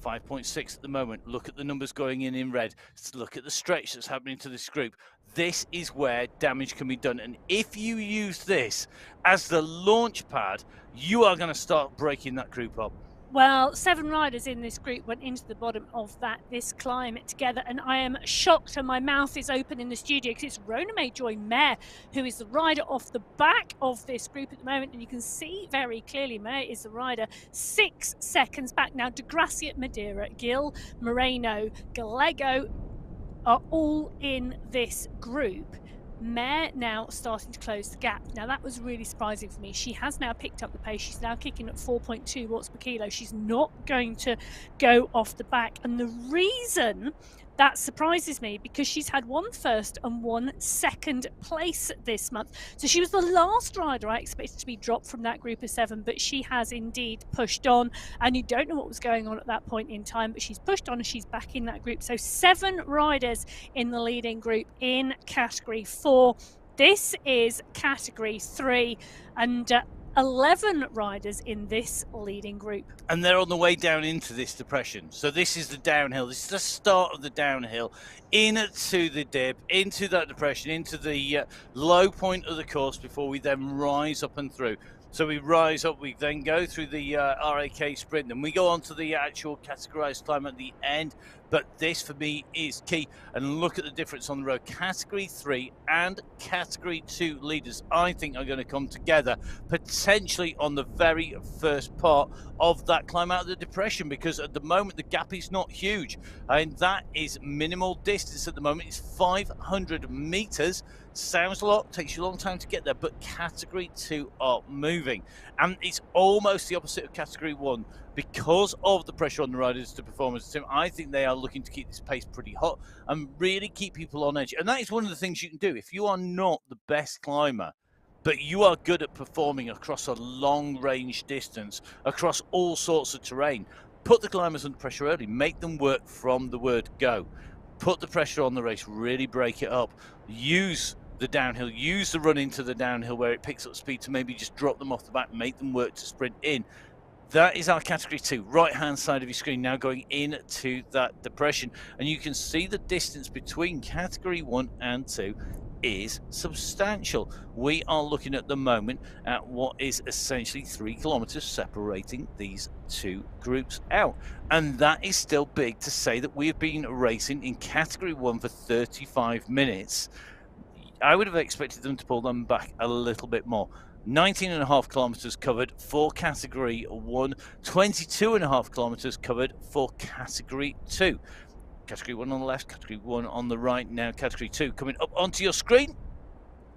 5.6 at the moment. Look at the numbers going in red. Look at the stretch that's happening to this group. This is where damage can be done, and if you use this as the launch pad, you are going to start breaking that group up. Well, 7 riders in this group went into the bottom of this climb together, and I am shocked and my mouth is open in the studio because it's Roname Joy Mayer who is the rider off the back of this group at the moment, and you can see very clearly Mayer is the rider 6 seconds back. Now, De Gracia, Madeira, Gil, Moreno, Gallego are all in this group. Mayer now starting to close the gap. Now that was really surprising for me. She has now picked up the pace. She's now kicking at 4.2 watts per kilo. She's not going to go off the back. And the reason that surprises me, because she's had 1 first and 1 second place this month. So she was the last rider I expected to be dropped from that group of 7, but she has indeed pushed on. And you don't know what was going on at that point in time, but she's pushed on and she's back in that group. So 7 riders in the leading group in Category 4. This is Category 3, and 11 riders in this leading group. And they're on the way down into this depression. So this is the downhill. This is the start of the downhill into the dip, into that depression, into the low point of the course before we then rise up and through. So we rise up, we then go through the RAK sprint, and we go on to the actual categorized climb at the end. But this for me is key. And look at the difference on the road. Category 3 and Category 2 leaders, I think, are going to come together potentially on the very first part of that climb out of the depression, because at the moment the gap is not huge. And that is minimal distance at the moment. It's 500 meters. Sounds a lot, takes you a long time to get there, but Category 2 are moving. And it's almost the opposite of Category 1. Because of the pressure on the riders to perform as a team, I think they are looking to keep this pace pretty hot and really keep people on edge. And that is one of the things you can do. If you are not the best climber, but you are good at performing across a long range distance, across all sorts of terrain, put the climbers under pressure early, make them work from the word go. Put the pressure on the race, really break it up. Use the downhill, use the run into the downhill where it picks up speed to maybe just drop them off the back, make them work to sprint in. That is our Category 2, right-hand side of your screen, now going into that depression. And you can see the distance between Category 1 and 2 is substantial. We are looking at the moment at what is essentially 3 kilometers separating these two groups out. And that is still big to say that we have been racing in Category 1 for 35 minutes. I would have expected them to pull them back a little bit more. 19.5 kilometers covered for Category 1, 22.5 kilometers covered for Category 2. Category 1 on the left, Category 1 on the right. Now Category 2 coming up onto your screen,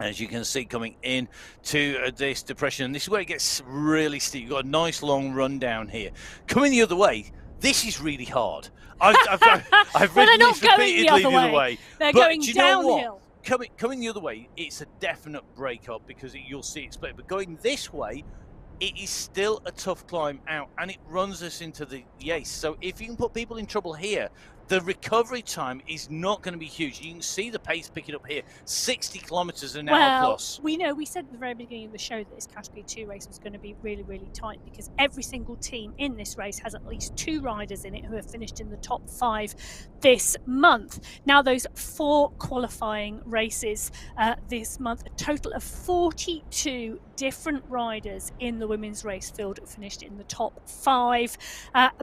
as you can see, coming in to this depression. And this is where it gets really steep. You've got a nice long run down here. Coming the other way, this is really hard. I've ridden this repeatedly the other way. They're going downhill. Coming the other way, it's a definite break up because you'll see it split. But going this way, it is still a tough climb out, and it runs us into the ace. So if you can put people in trouble here, the recovery time is not going to be huge. You can see the pace picking up here, 60 kilometers an hour plus. We said at the very beginning of the show that this Category 2 race was going to be really, really tight, because every single team in this race has at least 2 riders in it who have finished in the top 5 this month. Now, those 4 qualifying races this month, a total of 42 different riders in the women's race field finished in the top 5.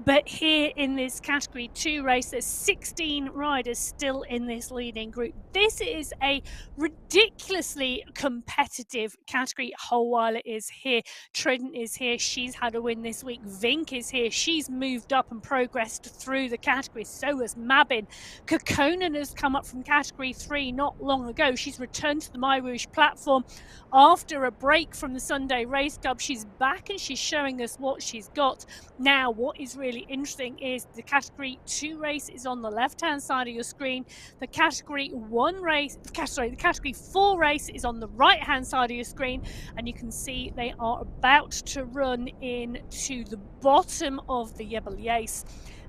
But here in this Category 2 race, there's 16 riders still in this leading group. This is a ridiculously competitive category. Holweiler is here. Trident is here. She's had a win this week. Vink is here. She's moved up and progressed through the category. So has Mabin. Kokkonen has come up from Category 3 not long ago. She's returned to the MyWhoosh platform after a break from the Sunday Race Club. She's back and she's showing us what she's got. Now, what is really interesting is the Category 2 race is on the left-hand side of your screen. The Category 4 race is on the right-hand side of your screen, and you can see they are about to run into the bottom of the Yebel-Yace.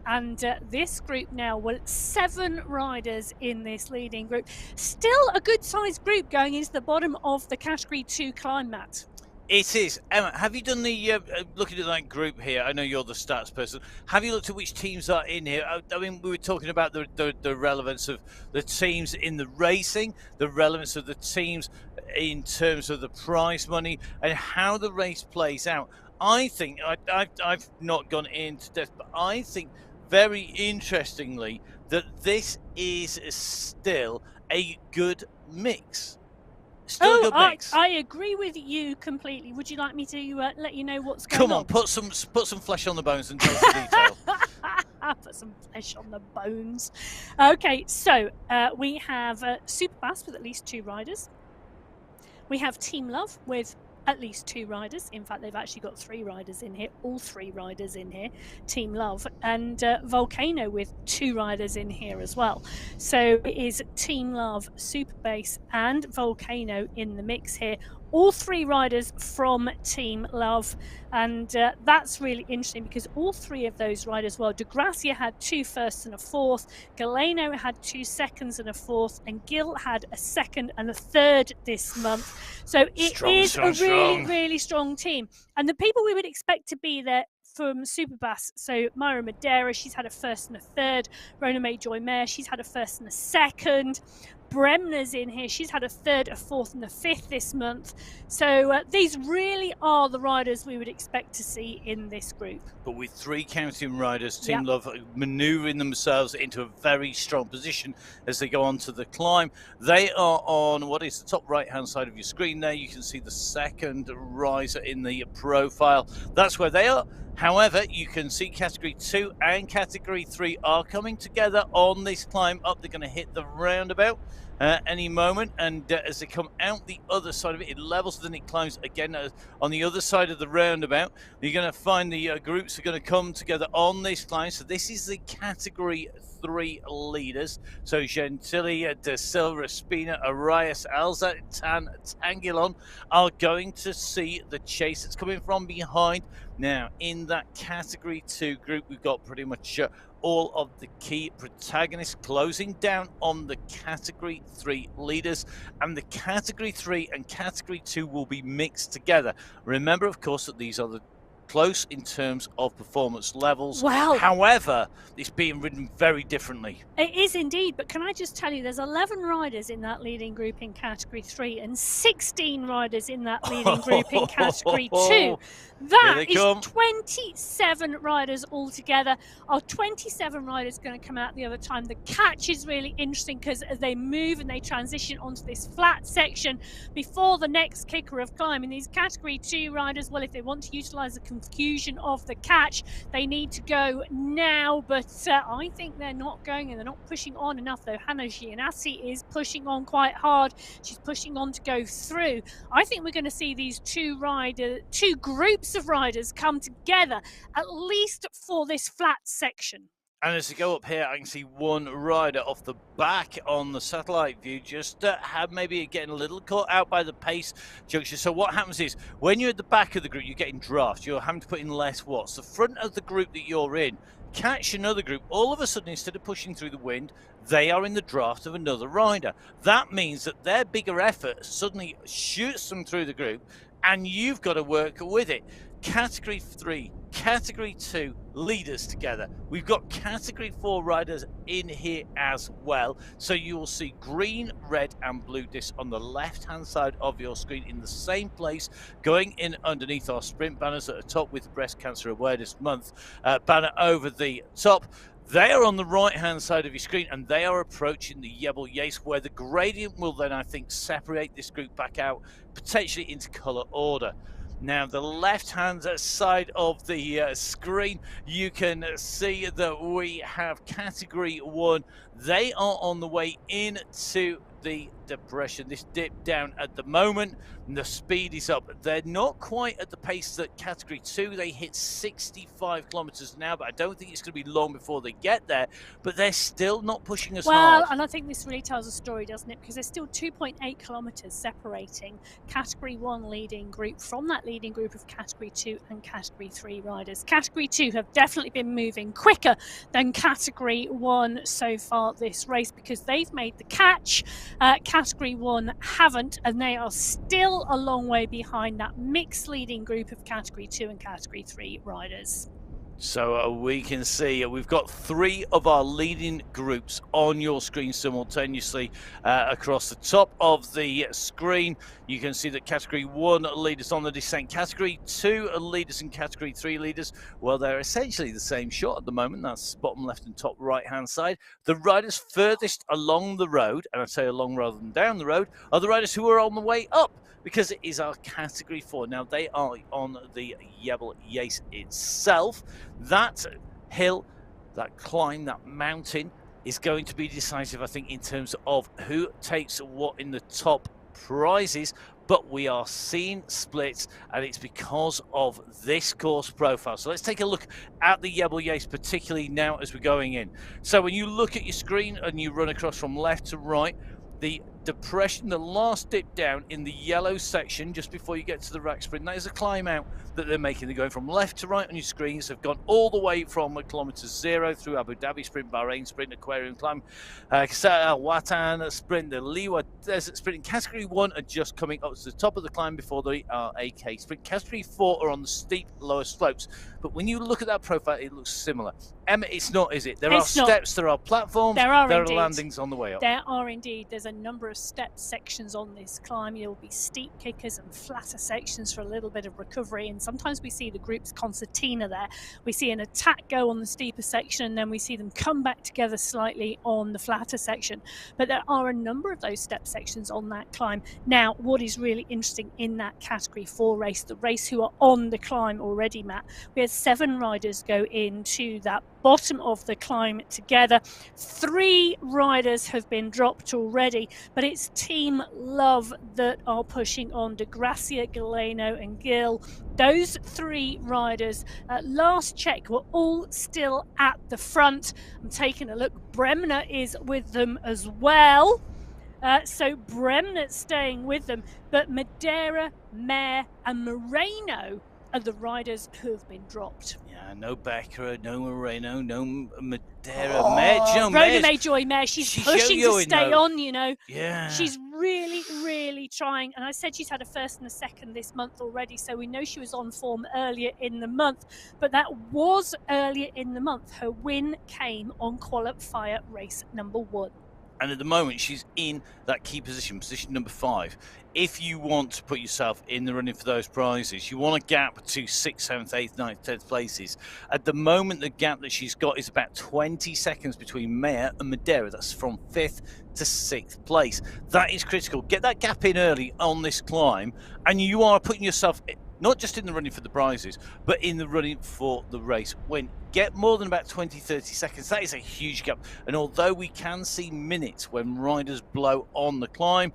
And this group now, well, 7 riders in this leading group. Still a good-sized group going into the bottom of the Category 2 climb, Matt. It is. Emma, have you done the, looking at that group here, I know you're the stats person, have you looked at which teams are in here? I mean, we were talking about the relevance of the teams in the racing, the relevance of the teams in terms of the prize money, and how the race plays out. I think, I've not gone into depth, but I think very interestingly that this is still a good mix. Still a good mix. I agree with you completely. Would you like me to let you know what's going on? Come on, put some flesh on the bones and tell us the detail. Put some flesh on the bones. Okay, so we have Superbass with at least 2 riders. We have Team Love with at least 2 riders. In fact, they've actually got 3 riders in here, all 3 riders in here, Team Love, and Volcano with 2 riders in here as well. So it is Team Love, Superbase and Volcano in the mix here. All 3 riders from Team Love, and that's really interesting because all 3 of those riders, well, De Gracia had 2 firsts and a 4th, Galeno had 2 seconds and a 4th, and Gil had a 2nd and a 3rd this month. So it is a really strong team. And the people we would expect to be there from Superbass, so Myra Madera, she's had a 1st and a 3rd. Rona May Joy Mayer, she's had a 1st and a 2nd. Bremner's in here. She's had a 3rd, a 4th, and a 5th this month. So these really are the riders we would expect to see in this group. But with 3 counting riders, Team Yep. Love manoeuvring themselves into a very strong position as they go on to the climb. They are on what is the top right-hand side of your screen there. You can see the 2nd riser in the profile. That's where they are. However, you can see Category 2 and Category 3 are coming together on this climb up. They're going to hit the roundabout any moment, and as they come out the other side of it, it levels, then it climbs again on the other side of the roundabout. You're going to find the groups are going to come together on this climb. So this is the Category 3 leaders. So Gentili, De Silva, Spina, Arias, Alza, Tangilon are going to see the chase that's coming from behind. Now, in that Category 2 group, we've got pretty much all of the key protagonists closing down on the Category 3 leaders, and the Category 3 and Category 2 will be mixed together. Remember, of course, that these are the close in terms of performance levels. Wow. However, it's being ridden very differently. It is indeed, but can I just tell you, there's 11 riders in that leading group in Category 3 and 16 riders in that leading group in Category 2. That is 27 riders altogether. Are 27 riders going to come out the other time? The catch is really interesting because as they move and they transition onto this flat section before the next kicker of climbing, these Category 2 riders, well, if they want to utilise the confusion of the catch, they need to go now, but I think they're not going, and they're not pushing on enough, though. Hannah Gianassi is pushing on quite hard. She's pushing on to go through. I think we're going to see these two groups of riders come together, at least for this flat section. And as we go up here, I can see one rider off the back on the satellite view, just maybe getting a little caught out by the pace junction. So what happens is, when you're at the back of the group, you're getting draft. You're having to put in less watts. The front of the group that you're in, catch another group, all of a sudden, instead of pushing through the wind, they are in the draft of another rider. That means that their bigger effort suddenly shoots them through the group, and you've got to work with it. Category 3, Category 2 leaders together. We've got Category 4 riders in here as well. So you will see green, red and blue discs on the left-hand side of your screen in the same place, going in underneath our sprint banners at the top with the Breast Cancer Awareness Month banner over the top. They are on the right-hand side of your screen, and they are approaching the Jebel Yace, where the gradient will then, I think, separate this group back out, potentially into colour order. Now, the left-hand side of the screen, you can see that we have Category 1. They are on the way into the depression, this dip down at the moment, and the speed is up. They're not quite at the pace that Category 2, they hit 65 kilometers an hour, but I don't think it's going to be long before they get there, but they're still not pushing as hard. Well, and I think this really tells a story, doesn't it? Because there's still 2.8 kilometers separating Category 1 leading group from that leading group of Category 2 and Category 3 riders. Category 2 have definitely been moving quicker than Category 1 so far this race, because they've made the catch. Category 1 haven't, and they are still a long way behind that mixed leading group of Category 2 and Category 3 riders. So we can see we've got 3 of our leading groups on your screen simultaneously across the top of the screen. You can see that Category 1 leaders on the descent, Category 2 leaders and Category 3 leaders, well, they're essentially the same shot at the moment. That's bottom left and top right hand side. The riders furthest along the road, and I say along rather than down the road, are the riders who are on the way up, because it is our Category 4. Now, they are on the Jebel Yace itself. That hill, that climb, that mountain is going to be decisive, I think, in terms of who takes what in the top prizes. But we are seeing splits, and it's because of this course profile. So let's take a look at the Jebel Yace, particularly now as we're going in. So when you look at your screen and you run across from left to right, the depression, the last dip down in the yellow section just before you get to the rack sprint, that is a climb out that they're making. They're going from left to right on your screens. They've gone all the way from kilometer 0 through Abu Dhabi sprint, Bahrain sprint, Aquarium climb, Watan sprint, the Liwa Desert sprint. In Category 1 are just coming up to the top of the climb before the AK sprint. Category 4 are on the steep lower slopes, but when you look at that profile, it looks similar. Emma, it's not, is it? There It's are not. steps, there are platforms, There are indeed. landings on the way up. There are indeed. There's a number of step sections on this climb. There will be steep kickers and flatter sections for a little bit of recovery. And sometimes we see the group's concertina there. We see an attack go on the steeper section, and then we see them come back together slightly on the flatter section. But there are a number of those step sections on that climb. Now, what is really interesting in that Category 4 race, the race who are on the climb already, Matt, we had 7 riders go into that bottom of the climb together. 3 riders have been dropped already, but it's Team Love that are pushing on. De Gracia, Galeno and Gill. Those 3 riders, at last check, were all still at the front. I'm taking a look. Bremner is with them as well. So Bremner's staying with them, but Madeira, Mare and Moreno are the riders who have been dropped. Yeah, no Becker, no Moreno, no Madeira. Oh, Rhoda Mayjoy Mare, she's pushing to stay on, you know. Yeah. She's really, really trying. And I said she's had a first and a second this month already, so we know she was on form earlier in the month. But that was earlier in the month. Her win came on qualifier race number 1. And at the moment, she's in that key position, position number 5. If you want to put yourself in the running for those prizes, you want a gap to 6th, 7th, 8th, 9th, 10th places. At the moment, the gap that she's got is about 20 seconds between Mare and Madeira. That's from 5th to 6th place. That is critical. Get that gap in early on this climb, and you are putting yourself not just in the running for the prizes, but in the running for the race. When get more than about 20-30 seconds, that is a huge gap. And although we can see minutes when riders blow on the climb,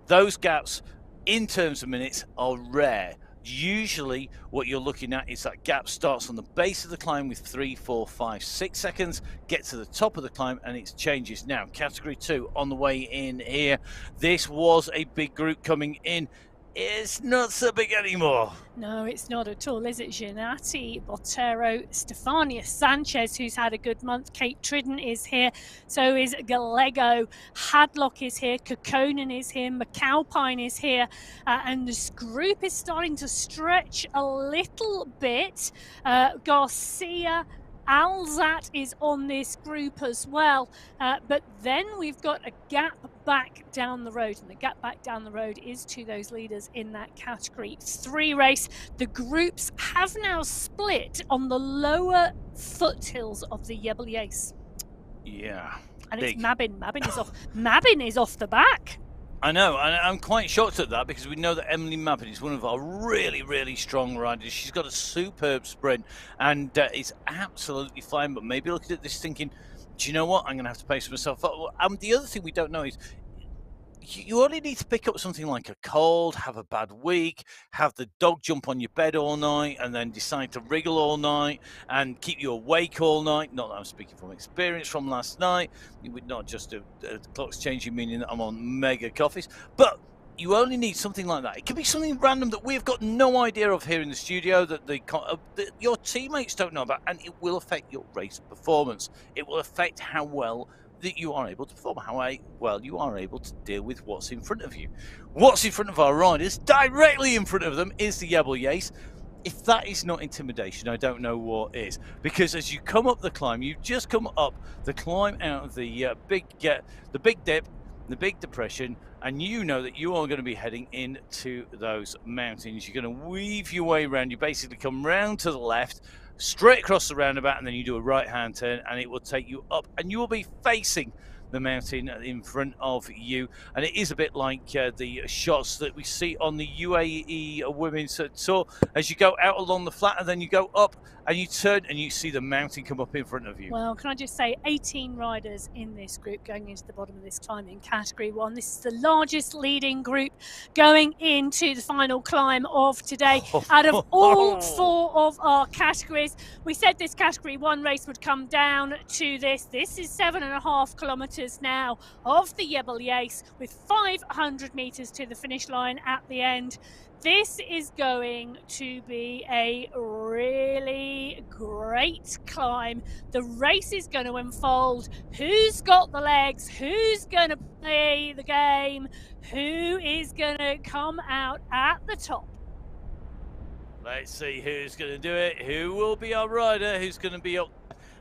those gaps in terms of minutes are rare. Usually what you're looking at is that gap starts on the base of the climb with 3, 4, 5, 6 seconds, get to the top of the climb and it changes. Now, Category 2 on the way in here. This was a big group coming in. It's not so big anymore. No, it's not at all, is it? Giannati, Botero, Stefania Sanchez, who's had a good month. Kate Tridden is here. So is Gallego. Hadlock is here. Kokkonen is here. McAlpine is here. And this group is starting to stretch a little bit. Garcia, Alzat is on this group as well, but then we've got a gap back down the road, and the gap back down the road is to those leaders in that Category 3 race. The groups have now split on the lower foothills of the Yebelies. Yeah, and big. It's Mabin. Mabin is off. Mabin is off the back. I know, and I'm quite shocked at that because we know that Emily Mabin is one of our really, really strong riders. She's got a superb sprint and it's absolutely fine, but maybe looking at this thinking, do you know what, I'm going to have to pace myself up. The other thing we don't know is you only need to pick up something like a cold, have a bad week, have the dog jump on your bed all night and then decide to wriggle all night and keep you awake all night. Not that I'm speaking from experience from last night. It would not just the clock's changing, meaning that I'm on mega coffees. But you only need something like that. It could be something random that we've got no idea of here in the studio that your teammates don't know about, and it will affect your race performance. It will affect how well that you are able to perform, how well you are able to deal with what's in front of you. What's in front of our riders, directly in front of them, is the Yebelies. If that is not intimidation, I don't know what is. Because as you come up the climb, you just come up the climb out of the big dip, the big depression, and you know that you are going to be heading into those mountains. You're going to weave your way around. You basically come round to the left, straight across the roundabout, and then you do a right-hand turn, and it will take you up, and you will be facing the mountain in front of you. And it is a bit like the shots that we see on the UAE Women's Tour, as you go out along the flat, and then you go up, and you turn, and you see the mountain come up in front of you. Well, can I just say, 18 riders in this group going into the bottom of this climb in Category 1. This is the largest leading group going into the final climb of today. Out of all 4 of our categories, we said this Category 1 race would come down to this. This is 7.5 kilometres now of the Yebelies, with 500 metres to the finish line at the end. This is going to be a really great climb. The race is going to unfold. Who's got the legs? Who's going to play the game? Who is going to come out at the top? Let's see who's going to do it. Who will be our rider? Who's going to be up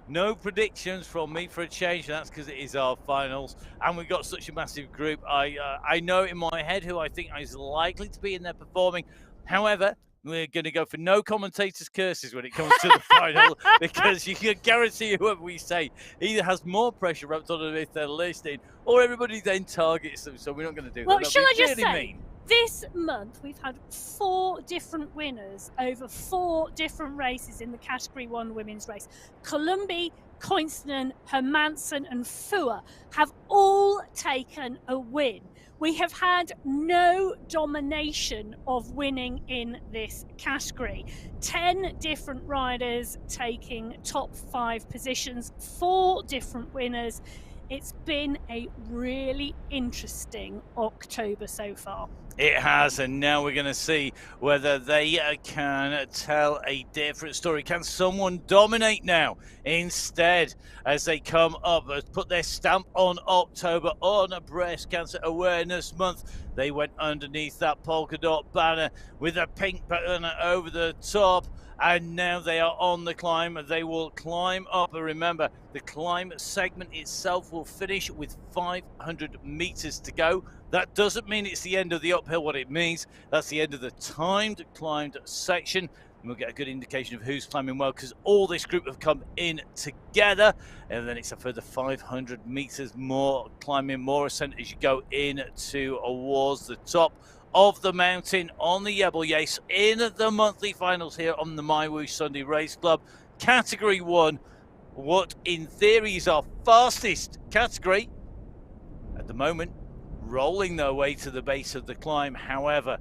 No predictions from me for a change. That's because it is our finals, and we've got such a massive group. I know in my head who I think is likely to be in there performing. However, we're going to go for no commentators' curses when it comes to the final, because you can guarantee whoever we say either has more pressure wrapped underneath their listing, or everybody then targets them. So we're not going to do Well, that. shall I just really say, mean. this month we've had 4 different winners over 4 different races in the Category 1 women's race. Columbi, Koinstenen, Hermansen and Fua have all taken a win. We have had no domination of winning in this category. 10 different riders taking top 5 positions, 4 different winners. It's been a really interesting October so far. It has, and now we're going to see whether they can tell a different story. Can someone dominate now instead as they come up, put their stamp on October, on Breast Cancer Awareness Month? They went underneath that polka dot banner with a pink banner over the top, and now they are on the climb. They will climb up, and remember, the climb segment itself will finish with 500 meters to go. That doesn't mean it's the end of the uphill. What it means, that's the end of the timed climbed section. And we'll get a good indication of who's climbing well, because all this group have come in together. And then it's a further 500 meters more climbing, more ascent as you go in towards the top of the mountain on the Yebel in the monthly finals here on the MyWhoosh Sunday Race Club. Category 1, what in theory is our fastest category at the moment, rolling their way to the base of the climb. However,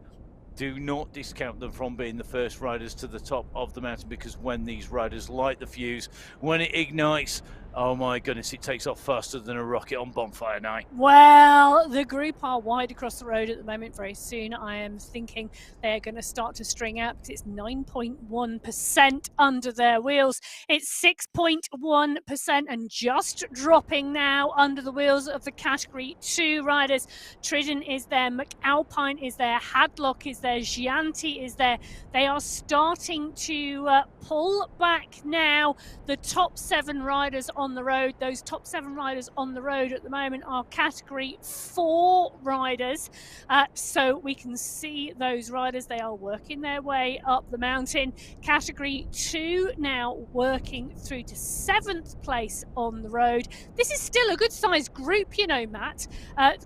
do not discount them from being the first riders to the top of the mountain, because when these riders light the fuse, when it ignites, oh my goodness, it takes off faster than a rocket on bonfire night. Well, the group are wide across the road at the moment. Very soon I am thinking they're going to start to string out, because it's 9.1% under their wheels. It's 6.1% and just dropping now under the wheels of the Category 2 riders. Tridden is there, McAlpine is there, Hadlock is there, Gianti is there. They are starting to pull back now. The top 7 riders on the road, those top 7 riders on the road at the moment are Category 4 riders. So we can see those riders, they are working their way up the mountain. Category 2 now working through to 7th place on the road. This is still a good sized group, you know, Matt.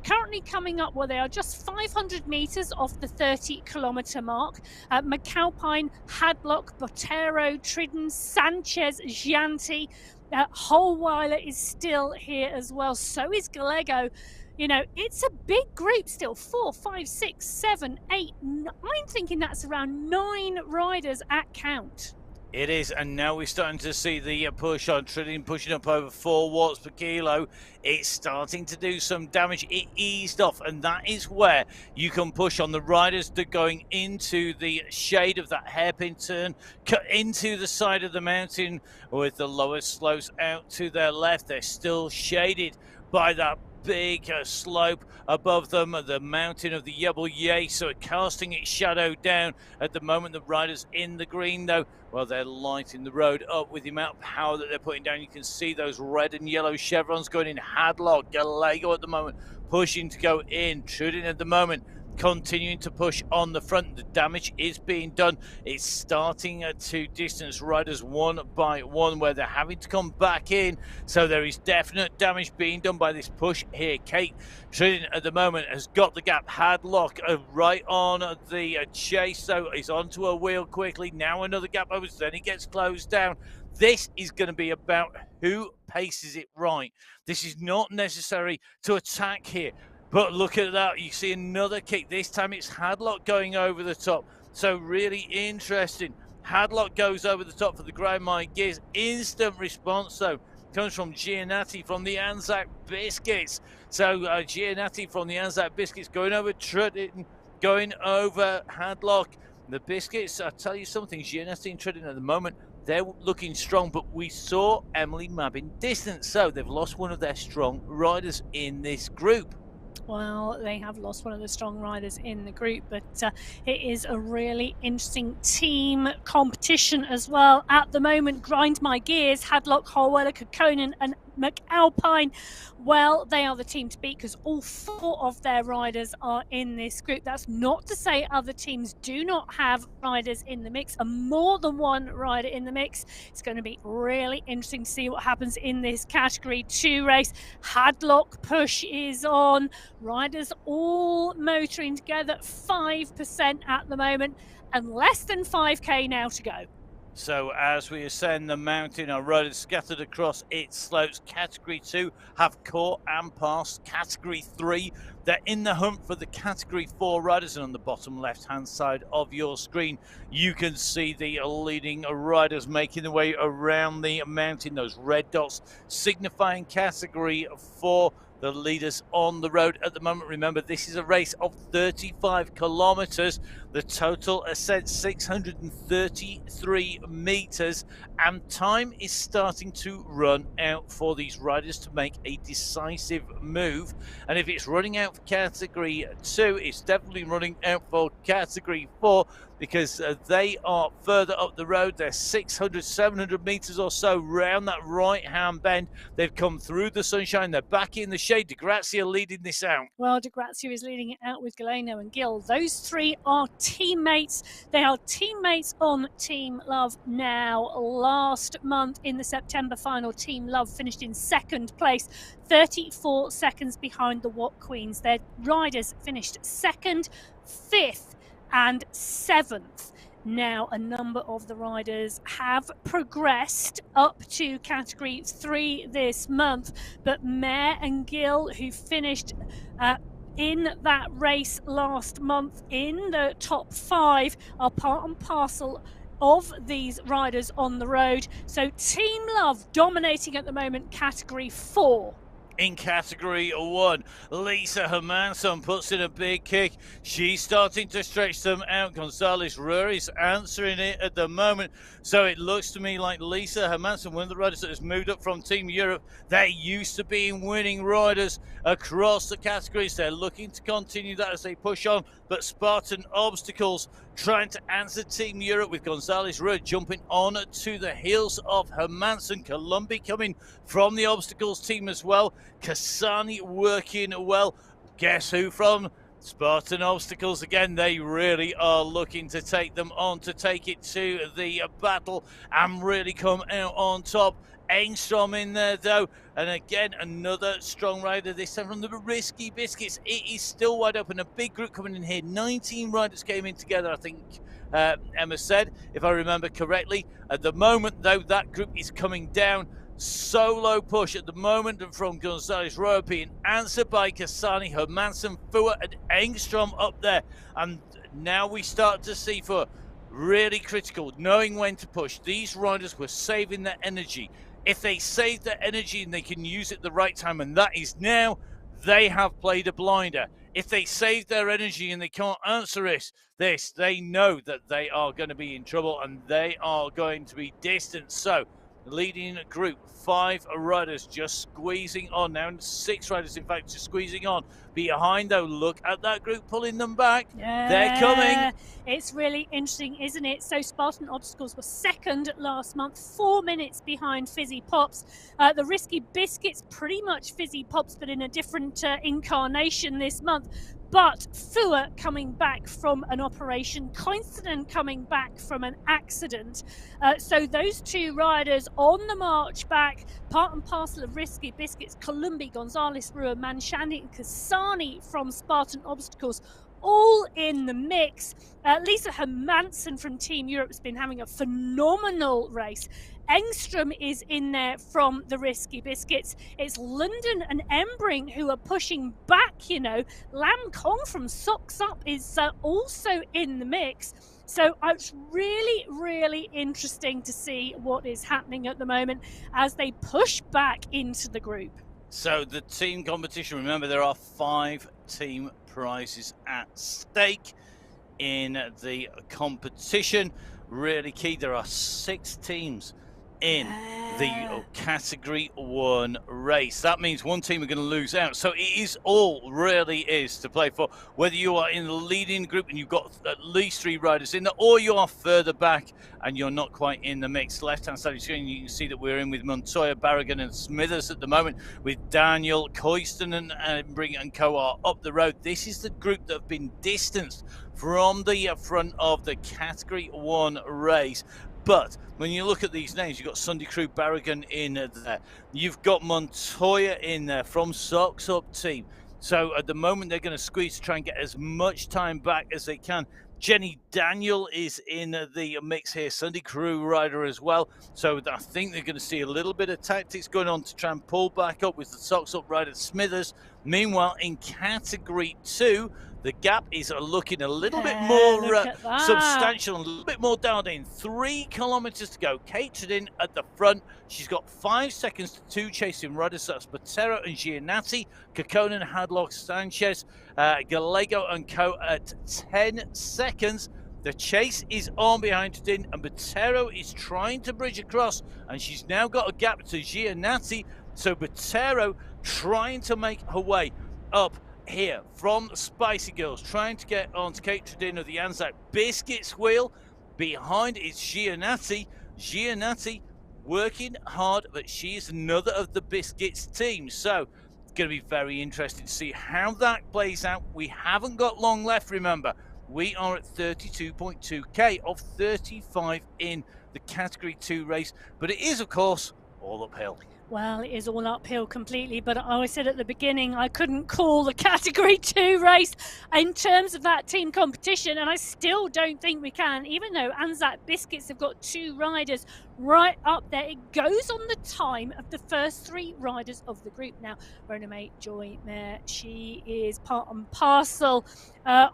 Currently coming up, well, they are just 500 meters off the 30-kilometer mark. McAlpine, Hadlock, Botero, Tridden, Sanchez, Gianti. Holweiler is still here as well. So is Gallego. You know, it's a big group still. 4, 5, 6, 7, 8, 9. I'm thinking that's around 9 riders at count. It is, and now we're starting to see the push on Tridden pushing up over 4 watts per kilo. It's starting to do some damage. It eased off, and that is where you can push on the riders that are going into the shade of that hairpin turn, cut into the side of the mountain with the lower slopes out to their left. They're still shaded by that big slope above them, the mountain of the Yebel, so casting its shadow down. At the moment, the riders in the green, though, well, they're lighting the road up with the amount of power that they're putting down. You can see those red and yellow chevrons going in. Hadlock, Gallego at the moment pushing to go in. Tridden at the moment continuing to push on the front. The damage is being done. It's starting to distance riders one by one, where they're having to come back in. So there is definite damage being done by this push here. Kate Tridden at the moment has got the gap. Hadlock right on the chase, so he's onto a wheel quickly. Now another gap opens, then he gets closed down. This is going to be about who paces it right. This is not necessary to attack here. But look at that, you see another kick. This time it's Hadlock going over the top. So really interesting. Hadlock goes over the top for the grind my gears. Instant response though comes from Gianatti from the Anzac Biscuits. So Gianatti from the Anzac Biscuits going over Tridden, going over Hadlock. The Biscuits, I'll tell you something, Gianatti and Tridden at the moment, they're looking strong, but we saw Emily Mabbin distance. So they've lost one of their strong riders in this group. Well, they have lost one of the strong riders in the group, but it is a really interesting team competition as well. At the moment, Grind My Gears, Hadlock, Holweller, Kekkonen and McAlpine, well, they are the team to beat because all 4 of their riders are in this group. That's not to say other teams do not have riders in the mix, and more than one rider in the mix. It's going to be really interesting to see what happens in this Category 2 race. Hadlock push is on. Riders all motoring together, 5% at the moment, and less than 5k now to go. So as we ascend the mountain, our riders scattered across its slopes. Category 2 have caught and passed Category 3. They're in the hunt for the Category 4 riders, and on the bottom left-hand side of your screen, you can see the leading riders making their way around the mountain. Those red dots signifying Category 4. The leaders on the road at the moment. Remember, this is a race of 35 kilometers. The total ascent 633 meters, and time is starting to run out for these riders to make a decisive move. And if it's running out for Category 2, it's definitely running out for Category 4, because they are further up the road. They're 600, 700 meters or so round that right-hand bend. They've come through the sunshine. They're back in the shade. Di Grazia leading this out. Well, Di Grazia is leading it out with Galeno and Gill. Those 3 are teammates. They are teammates on Team Love now. Last month in the September final, Team Love finished in 2nd place, 34 seconds behind the Watt Queens. Their riders finished 2nd, 5th and 7th. Now, a number of the riders have progressed up to Category 3 this month, but Mare and Gill, who finished in that race last month in the top 5, are part and parcel of these riders on the road. So Team Love dominating at the moment Category 4. In Category 1, Lisa Hermansson puts in a big kick. She's starting to stretch them out. Gonzalez Ruhr is answering it at the moment. So it looks to me like Lisa Hermansson, one of the riders that has moved up from Team Europe, they're used to being winning riders across the categories. They're looking to continue that as they push on. But Spartan Obstacles trying to answer Team Europe with Gonzalez Ruhr jumping on to the heels of Hermansson. Columbi coming from the Obstacles team as well. Kasani working well. Guess who from Spartan Obstacles again? They really are looking to take them on, to take it to the battle and really come out on top. Engstrom in there though, and again another strong rider, this time from the Risky Biscuits. It is still wide open, a big group coming in here. 19 riders came in together, I think Emma said, if I remember correctly. At the moment though, that group is coming down. Solo push at the moment from Gonzalez Ruhr being answered by Kasani, Hermansson, Fuhr and Engstrom up there. And now we start to see Fuhr really critical, knowing when to push. These riders were saving their energy. If they save their energy and they can use it the right time, and that is now, they have played a blinder. If they save their energy and they can't answer this, they know that they are going to be in trouble and they are going to be distant. So leading group, 5 riders just squeezing on now, and 6 riders in fact just squeezing on behind though. Look at that group pulling them back. Yeah, they're coming. It's really interesting, isn't it? So Spartan Obstacles was 2nd last month, 4 minutes behind Fizzy Pops. The Risky Biscuits, pretty much Fizzy Pops but in a different incarnation this month. But Fuhr coming back from an operation, Koinstinen coming back from an accident. So those 2 riders on the march back, part and parcel of Risky Biscuits, Columbi, Gonzalez Ruhr, Manshani and Kasani from Spartan Obstacles, all in the mix. Lisa Hermansson from Team Europe has been having a phenomenal race. Engstrom is in there from the Risky Biscuits. It's London and Embring who are pushing back, you know. Lam Kong from Socks Up is also in the mix. So it's really, really interesting to see what is happening at the moment as they push back into the group. So the team competition, remember there are 5 team prizes at stake in the competition. Really key, there are 6 teams in the Category 1 race. That means one team are going to lose out. So it is all really is to play for, whether you are in the leading group and you've got at least 3 riders in there, or you are further back and you're not quite in the mix. Left-hand side of the screen, you can see that we're in with Montoya, Barragan and Smithers at the moment, with Daniel, Coyston and Bring and Co are up the road. This is the group that have been distanced from the front of the Category 1 race. But when you look at these names, you've got Sunday Crew, Barragan in there. You've got Montoya in there from Socks Up team. So at the moment, they're going to squeeze to try and get as much time back as they can. Jenny Daniel is in the mix here, Sunday Crew rider as well. So I think they're going to see a little bit of tactics going on to try and pull back up with the Socks Up rider Smithers. Meanwhile, in Category 2, the gap is looking a little bit more substantial and a little bit more dialed in. 3 kilometers to go. Catered in at the front. She's got 5 seconds to 2 chasing riders. So that's Botero and Giannatti, Kekkonen, Hadlock, Sanchez, Gallego and Co at 10 seconds. The chase is on behind Din, and Botero is trying to bridge across, and she's now got a gap to Giannatti. So Botero trying to make her way up here from Spicy Girls, trying to get onto Kate Tredin of the Anzac Biscuits wheel. Behind is Giannatti. Giannatti working hard, but she is another of the Biscuits team. So it's going to be very interesting to see how that plays out. We haven't got long left, remember. We are at 32.2k of 35 in the Category 2 race, but it is, of course, all uphill. Well, it is all uphill completely, but I said at the beginning I couldn't call the Category 2 race in terms of that team competition, and I still don't think we can, even though Anzac Biscuits have got 2 riders right up there. It goes on the time of the first 3 riders of the group. Now, Ronamate Joy Mare, she is part and parcel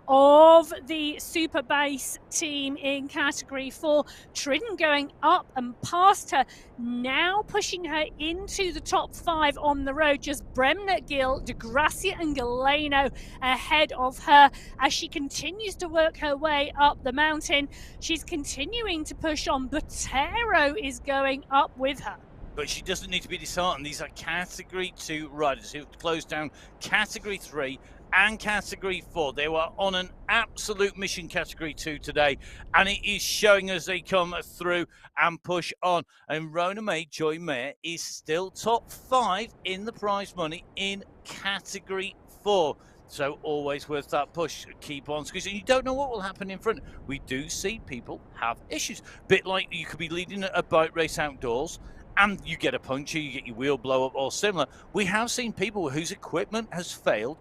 of the Super Base team in Category 4. Tridden going up and past her, now pushing her into the top 5 on the road. Just Bremner, Gill, De Gracia and Galeno ahead of her as she continues to work her way up the mountain. She's continuing to push on. Botero is going up with her. But she doesn't need to be disheartened. These are Category 2 riders who have closed down Category 3 and Category 4. They were on an absolute mission, Category 2 today, and it is showing as they come through and push on. And Ronamate Joy Mare is still top 5 in the prize money in Category 4. So always worth that push. Keep on squeezing. You don't know what will happen in front. We do see people have issues. Bit like you could be leading a bike race outdoors and you get a puncture, you get your wheel blow up or similar. We have seen people whose equipment has failed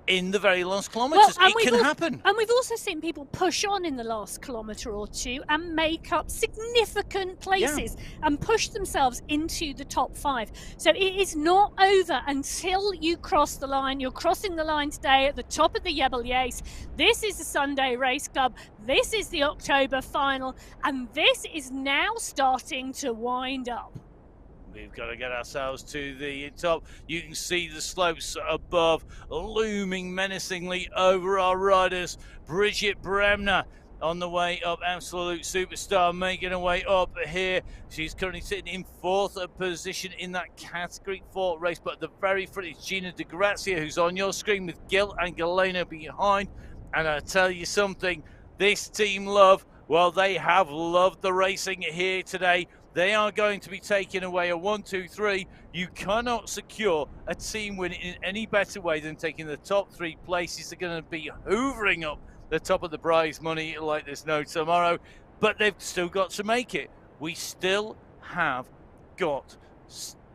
in the very last kilometres. It can happen. And we've also seen people push on in the last kilometre or 2 and make up significant places and push themselves into the top 5. So it is not over until you cross the line. You're crossing the line today at the top of the Yebel-Yace. This is the Sunday Race Club. This is the October final. And this is now starting to wind up. We've got to get ourselves to the top. You can see the slopes above looming menacingly over our riders. Bridget Bremner on the way up, absolute superstar, making her way up here. She's currently sitting in 4th position in that Category 4 race, but at the very front is Gina De Grazia, who's on your screen with Gil and Galeno behind. And I tell you something, this Team Love, well, they have loved the racing here today. They are going to be taking away a 1, 2, 3. You cannot secure a team win in any better way than taking the top 3 places. They're going to be hoovering up the top of the prize money like there's no tomorrow, but they've still got to make it. We still have got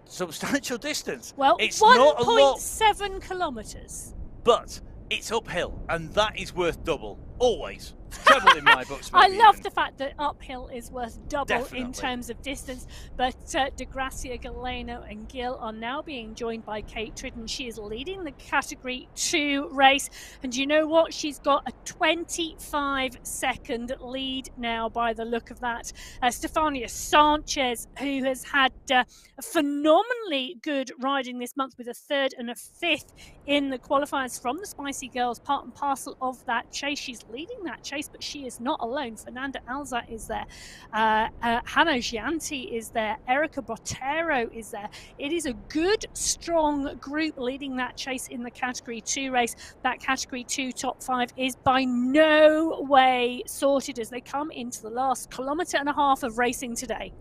substantial distance. Well, it's not a lot, 1.7 kilometres. but it's uphill, and that is worth double, always. Trouble in my books. I love the fact that uphill is worth double Definitely. In terms of distance. But De Gracia, Galeno and Gil are now being joined by Kate Tridden. She is leading the Category 2 race. And you know what? She's got a 25-second lead now by the look of that. Stefania Sanchez, who has had a phenomenally good riding this month with a 3rd and a 5th in the qualifiers from the Spicy Girls, part and parcel of that chase. She's leading that chase race, but she is not alone. Fernanda Alzat is there. Hannah Gianti is there. Erica Botero is there. It is a good, strong group leading that chase in the Category 2 race. That Category 2 top 5 is by no way sorted as they come into the last kilometre and a half of racing today.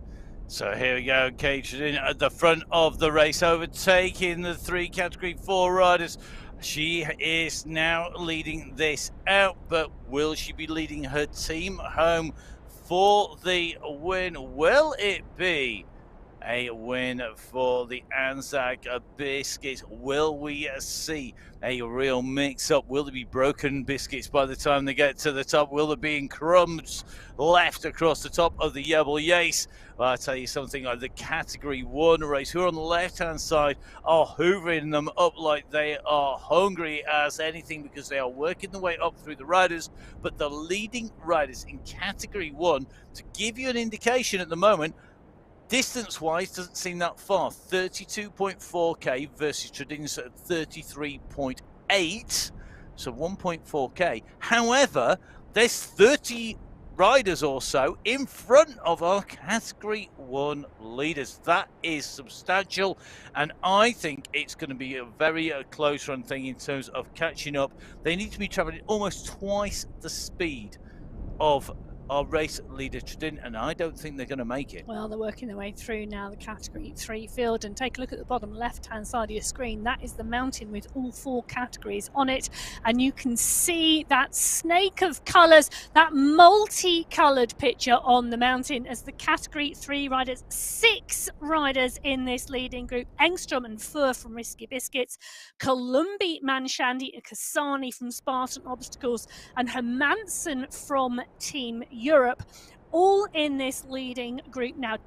So here we go, Kate in at the front of the race, overtaking the 3 Category 4 riders. She is now leading this out, but will she be leading her team home for the win? Will it be a win for the Anzac Biscuits? Will we see a real mix-up? Will there be broken biscuits by the time they get to the top? Will there be crumbs left across the top of the Yebel Yace? Well, I'll tell you something, like the Category 1 race, who are on the left-hand side are hoovering them up like they are hungry as anything, because they are working their way up through the riders. But the leading riders in Category 1, to give you an indication at the moment, distance-wise, doesn't seem that far. 32.4k versus Tradin's at 33.8, so 1.4k. However, there's 30 riders or so in front of our Category 1 leaders. That is substantial, and I think it's going to be a very close run thing in terms of catching up. They need to be travelling almost twice the speed of our race leader Tredin, and I don't think they're going to make it. Well, they're working their way through now the Category 3 field, and take a look at the bottom left-hand side of your screen. That is the mountain with all 4 categories on it, and you can see that snake of colours, that multi-coloured picture on the mountain as the Category 3 riders, 6 riders in this leading group. Engstrom and Fur from Risky Biscuits, Columbi, Manshandi and Kasani from Spartan Obstacles, and Hermansen from Team Europe, all in this leading group now.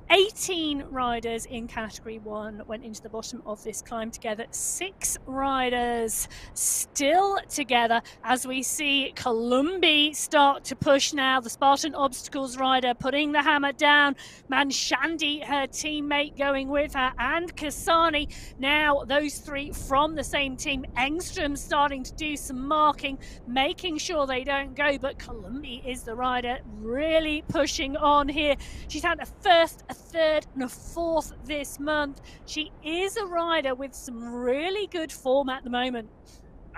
18 riders in Category 1 went into the bottom of this climb together. 6 riders still together as we see Columbi start to push now. The Spartan Obstacles rider putting the hammer down. Manshandi, her teammate, going with her, and Kasani. Now those 3 from the same team. Engstrom starting to do some marking, making sure they don't go, but Columbi is the rider really pushing on here. She's had a first, a third and a 4th this month. She is a rider with some really good form at the moment.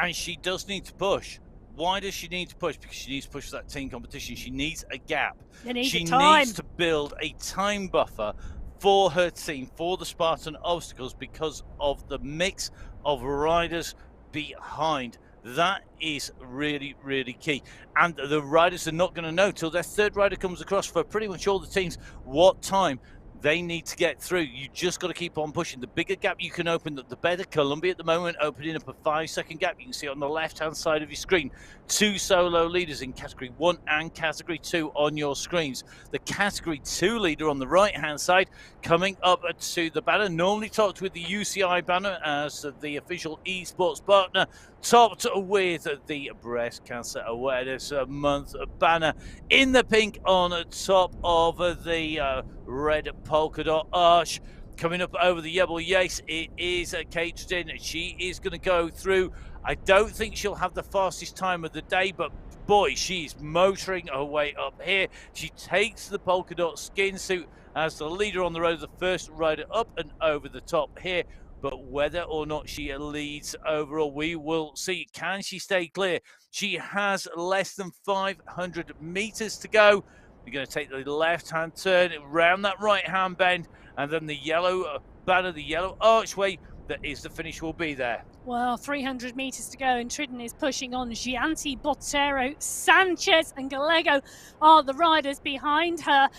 And she does need to push. Why does she need to push? Because she needs to push for that team competition. She needs a gap. She needs to build a time buffer for her team, for the Spartan Obstacles, because of the mix of riders behind. That is really, really key. And the riders are not going to know till their 3rd rider comes across for pretty much all the teams what time they need to get through. You just got to keep on pushing. The bigger gap you can open, the better. Columbia at the moment opening up a 5-second gap. You can see on the left-hand side of your screen 2 solo leaders in Category 1 and Category 2 on your screens. The Category 2 leader on the right-hand side coming up to the banner, normally topped with the UCI banner as the official esports partner, topped with the Breast Cancer Awareness Month banner in the pink on top of the red polka dot arch. Coming up over the Yebel Yace, it is Kate Tredin. She is going to go through. I don't think she'll have the fastest time of the day, but boy, she's motoring her way up here. She takes the polka dot skin suit as the leader on the road, the first rider up and over the top here. But whether or not she leads overall, we will see. Can she stay clear? She has less than 500 meters to go. You're going to take the left-hand turn around that right-hand bend, and then the yellow banner, the yellow archway that is the finish will be there. Well, 300 metres to go, and Tredin is pushing on. Gianti, Botero, Sanchez and Gallego are the riders behind her.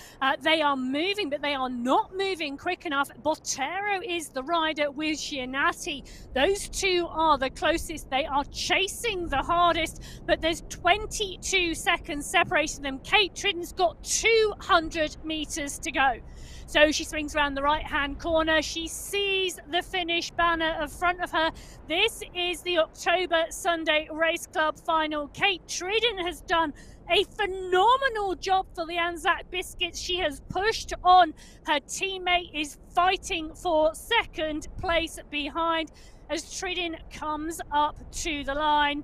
They are moving, but they are not moving quick enough. Botero is the rider with Gianati. Those 2 are the closest. They are chasing the hardest, but there's 22 seconds separating them. Kate Tredin's got 200 metres to go. So she swings around the right-hand corner. She sees the finish banner in front of her. This is the October Sunday Race Club final. Kate Tredin has done a phenomenal job for the Anzac Biscuits. She has pushed on. Her teammate is fighting for 2nd place behind as Tredin comes up to the line.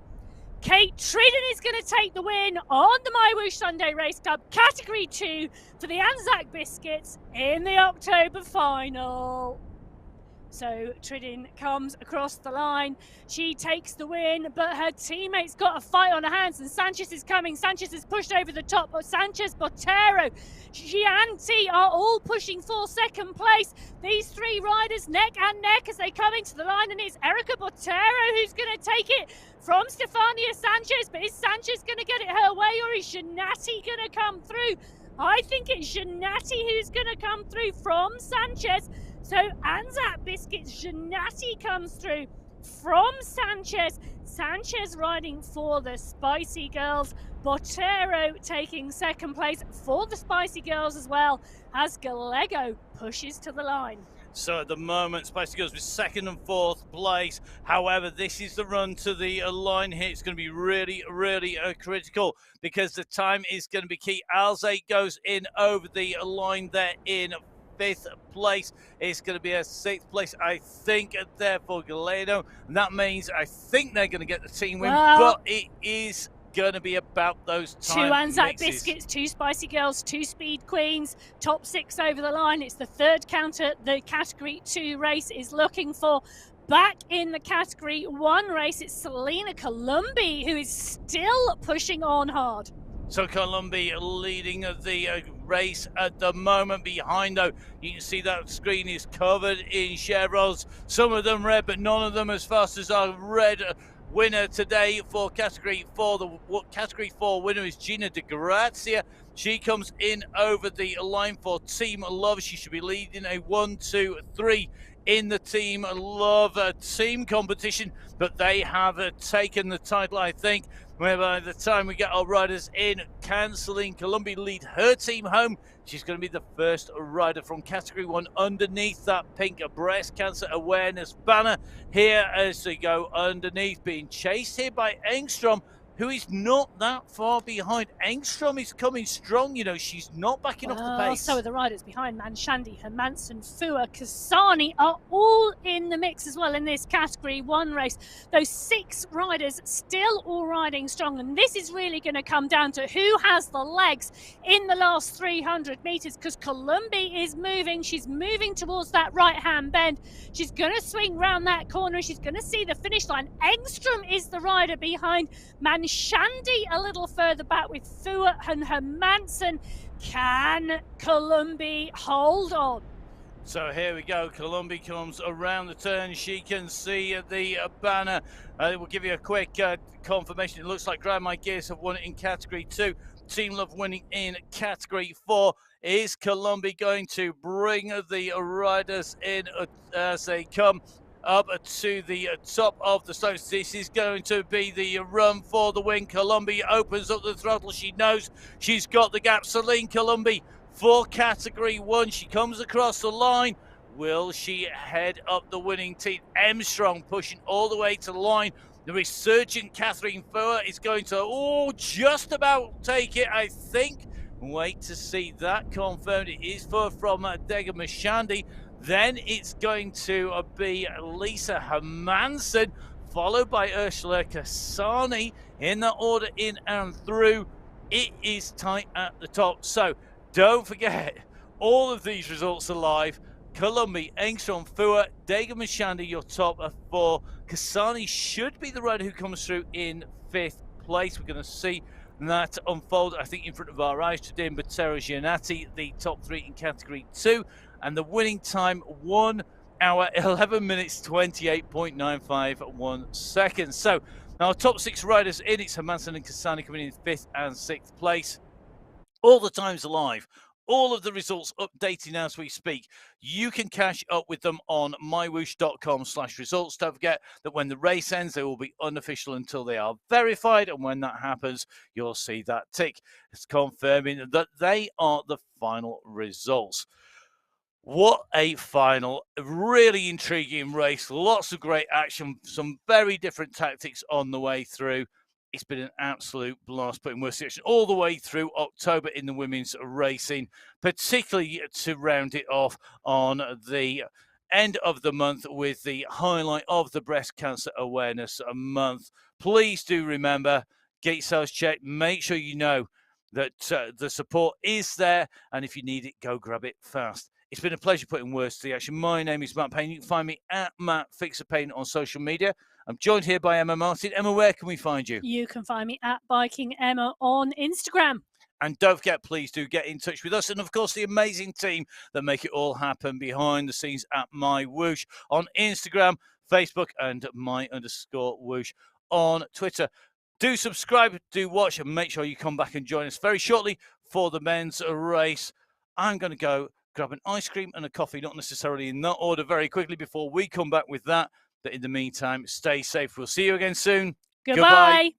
Kate Tridden is going to take the win on the MyWhoosh Sunday Race Club Category 2 for the Anzac Biscuits in the October final. So Tridden comes across the line. She takes the win, but her teammates got a fight on her hands, and Sanchez is coming. Sanchez is pushed over the top, but Sanchez, Botero, Gianti are all pushing for second place. These three riders neck and neck as they come into the line, and it's Erica Botero who's going to take it from Stefania Sanchez. But is Sanchez going to get it her way, or is Gianati going to come through? I think it's Gianati who's going to come through from Sanchez. So Anzac Biscuits, Gianati comes through from Sanchez. Sanchez riding for the Spicy Girls. Botero taking second place for the Spicy Girls as well, as Gallego pushes to the line. So at the moment, Spicy Girls with second and fourth place. However, this is the run to the line here. It's going to be really, really critical because the time is going to be key. Alze goes in over the line there in fifth place. It's going to be a sixth place, I think, there for Galeno. And that means I think they're going to get the team win, but it is going to be about those time Two Anzac mixes. Biscuits, two Spicy Girls, two Speed Queens, top six over the line. It's the third counter the Category 2 race is looking for. Back in the Category 1 race, it's Selena Columbi who is still pushing on hard. So Columbi leading the race at the moment. Behind, though, you can see that screen is covered in chevrons. Some of them red, but none of them as fast as our red winner today for Category 4. The Category 4 winner is Gina De Grazia. She comes in over the line for Team Love. She should be leading a 1, 2, 3 in the Team Love team competition, but they have taken the title, I think. Where by the time we get our riders in, cancelling Columbi lead her team home. She's going to be the first rider from Category 1 underneath that pink breast cancer awareness banner here as they go underneath, being chased here by Engstrom, who is not that far behind. Engstrom is coming strong, you know, she's not backing off the pace. So are the riders behind. Manshandi, Hermansen, Fua, Kasani are all in the mix as well in this Category 1 race. Those 6 riders still all riding strong, and this is really going to come down to who has the legs in the last 300 metres, because Columbi is moving. She's moving towards that right-hand bend. She's going to swing round that corner, and she's going to see the finish line. Engstrom is the rider behind Manshandi a little further back with Fua and Hermansen. Can Columbi hold on? So here we go. Columbi comes around the turn. She can see the banner. We'll give you a quick confirmation. It looks like Grandma Gears have won it in Category 2. Team Love winning in Category 4. Is Columbi going to bring the riders in as they come up to the top of the slopes? This is going to be the run for the win. Columbi opens up the throttle. She knows she's got the gap. Celine Columbi for Category 1. She comes across the line. Will she head up the winning team? Armstrong pushing all the way to the line. The resurgent Catherine Fua is going to, just about take it, I think. Wait to see that confirmed. It is from Dega Mashandi. Then it's going to be Lisa Hermansen, followed by Ursula Kasani in that order, in and through. It is tight at the top. So don't forget, all of these results are live. Columbi, Engstrom, Fua, Dega Mashandi, your top 4. Kasani should be the rider who comes through in 5th place. We're going to see that unfold, I think, in front of our eyes today. Botero Gianati, the top 3 in Category 2. And the winning time, 1 hour, 11 minutes, 28.951 seconds. So now our top 6 riders in, it's Hermansen and Kasani coming in 5th and 6th place. All the times are live. All of the results updating as we speak. You can catch up with them on mywhoosh.com/results. Don't forget that when the race ends, they will be unofficial until they are verified. And when that happens, you'll see that tick. It's confirming that they are the final results. What a final, really intriguing race. Lots of great action, some very different tactics on the way through. It's been an absolute blast, putting worst section all the way through October in the women's racing, particularly to round it off on the end of the month with the highlight of the Breast Cancer Awareness Month. Please do remember, get yourselves checked. Make sure you know that the support is there, and if you need it, go grab it fast. It's been a pleasure putting words to the action. My name is Matt Payne. You can find me at Matt Fixer Payne on social media. I'm joined here by Emma Martin. Emma, where can we find you? You can find me at Biking Emma on Instagram. And don't forget, please do get in touch with us. And of course, the amazing team that make it all happen behind the scenes at MyWhoosh on Instagram, Facebook, and my_whoosh on Twitter. Do subscribe, do watch, and make sure you come back and join us very shortly for the men's race. I'm going to go grab an ice cream and a coffee, not necessarily in that order, very quickly before we come back with that. But in the meantime, stay safe. We'll see you again soon. Goodbye.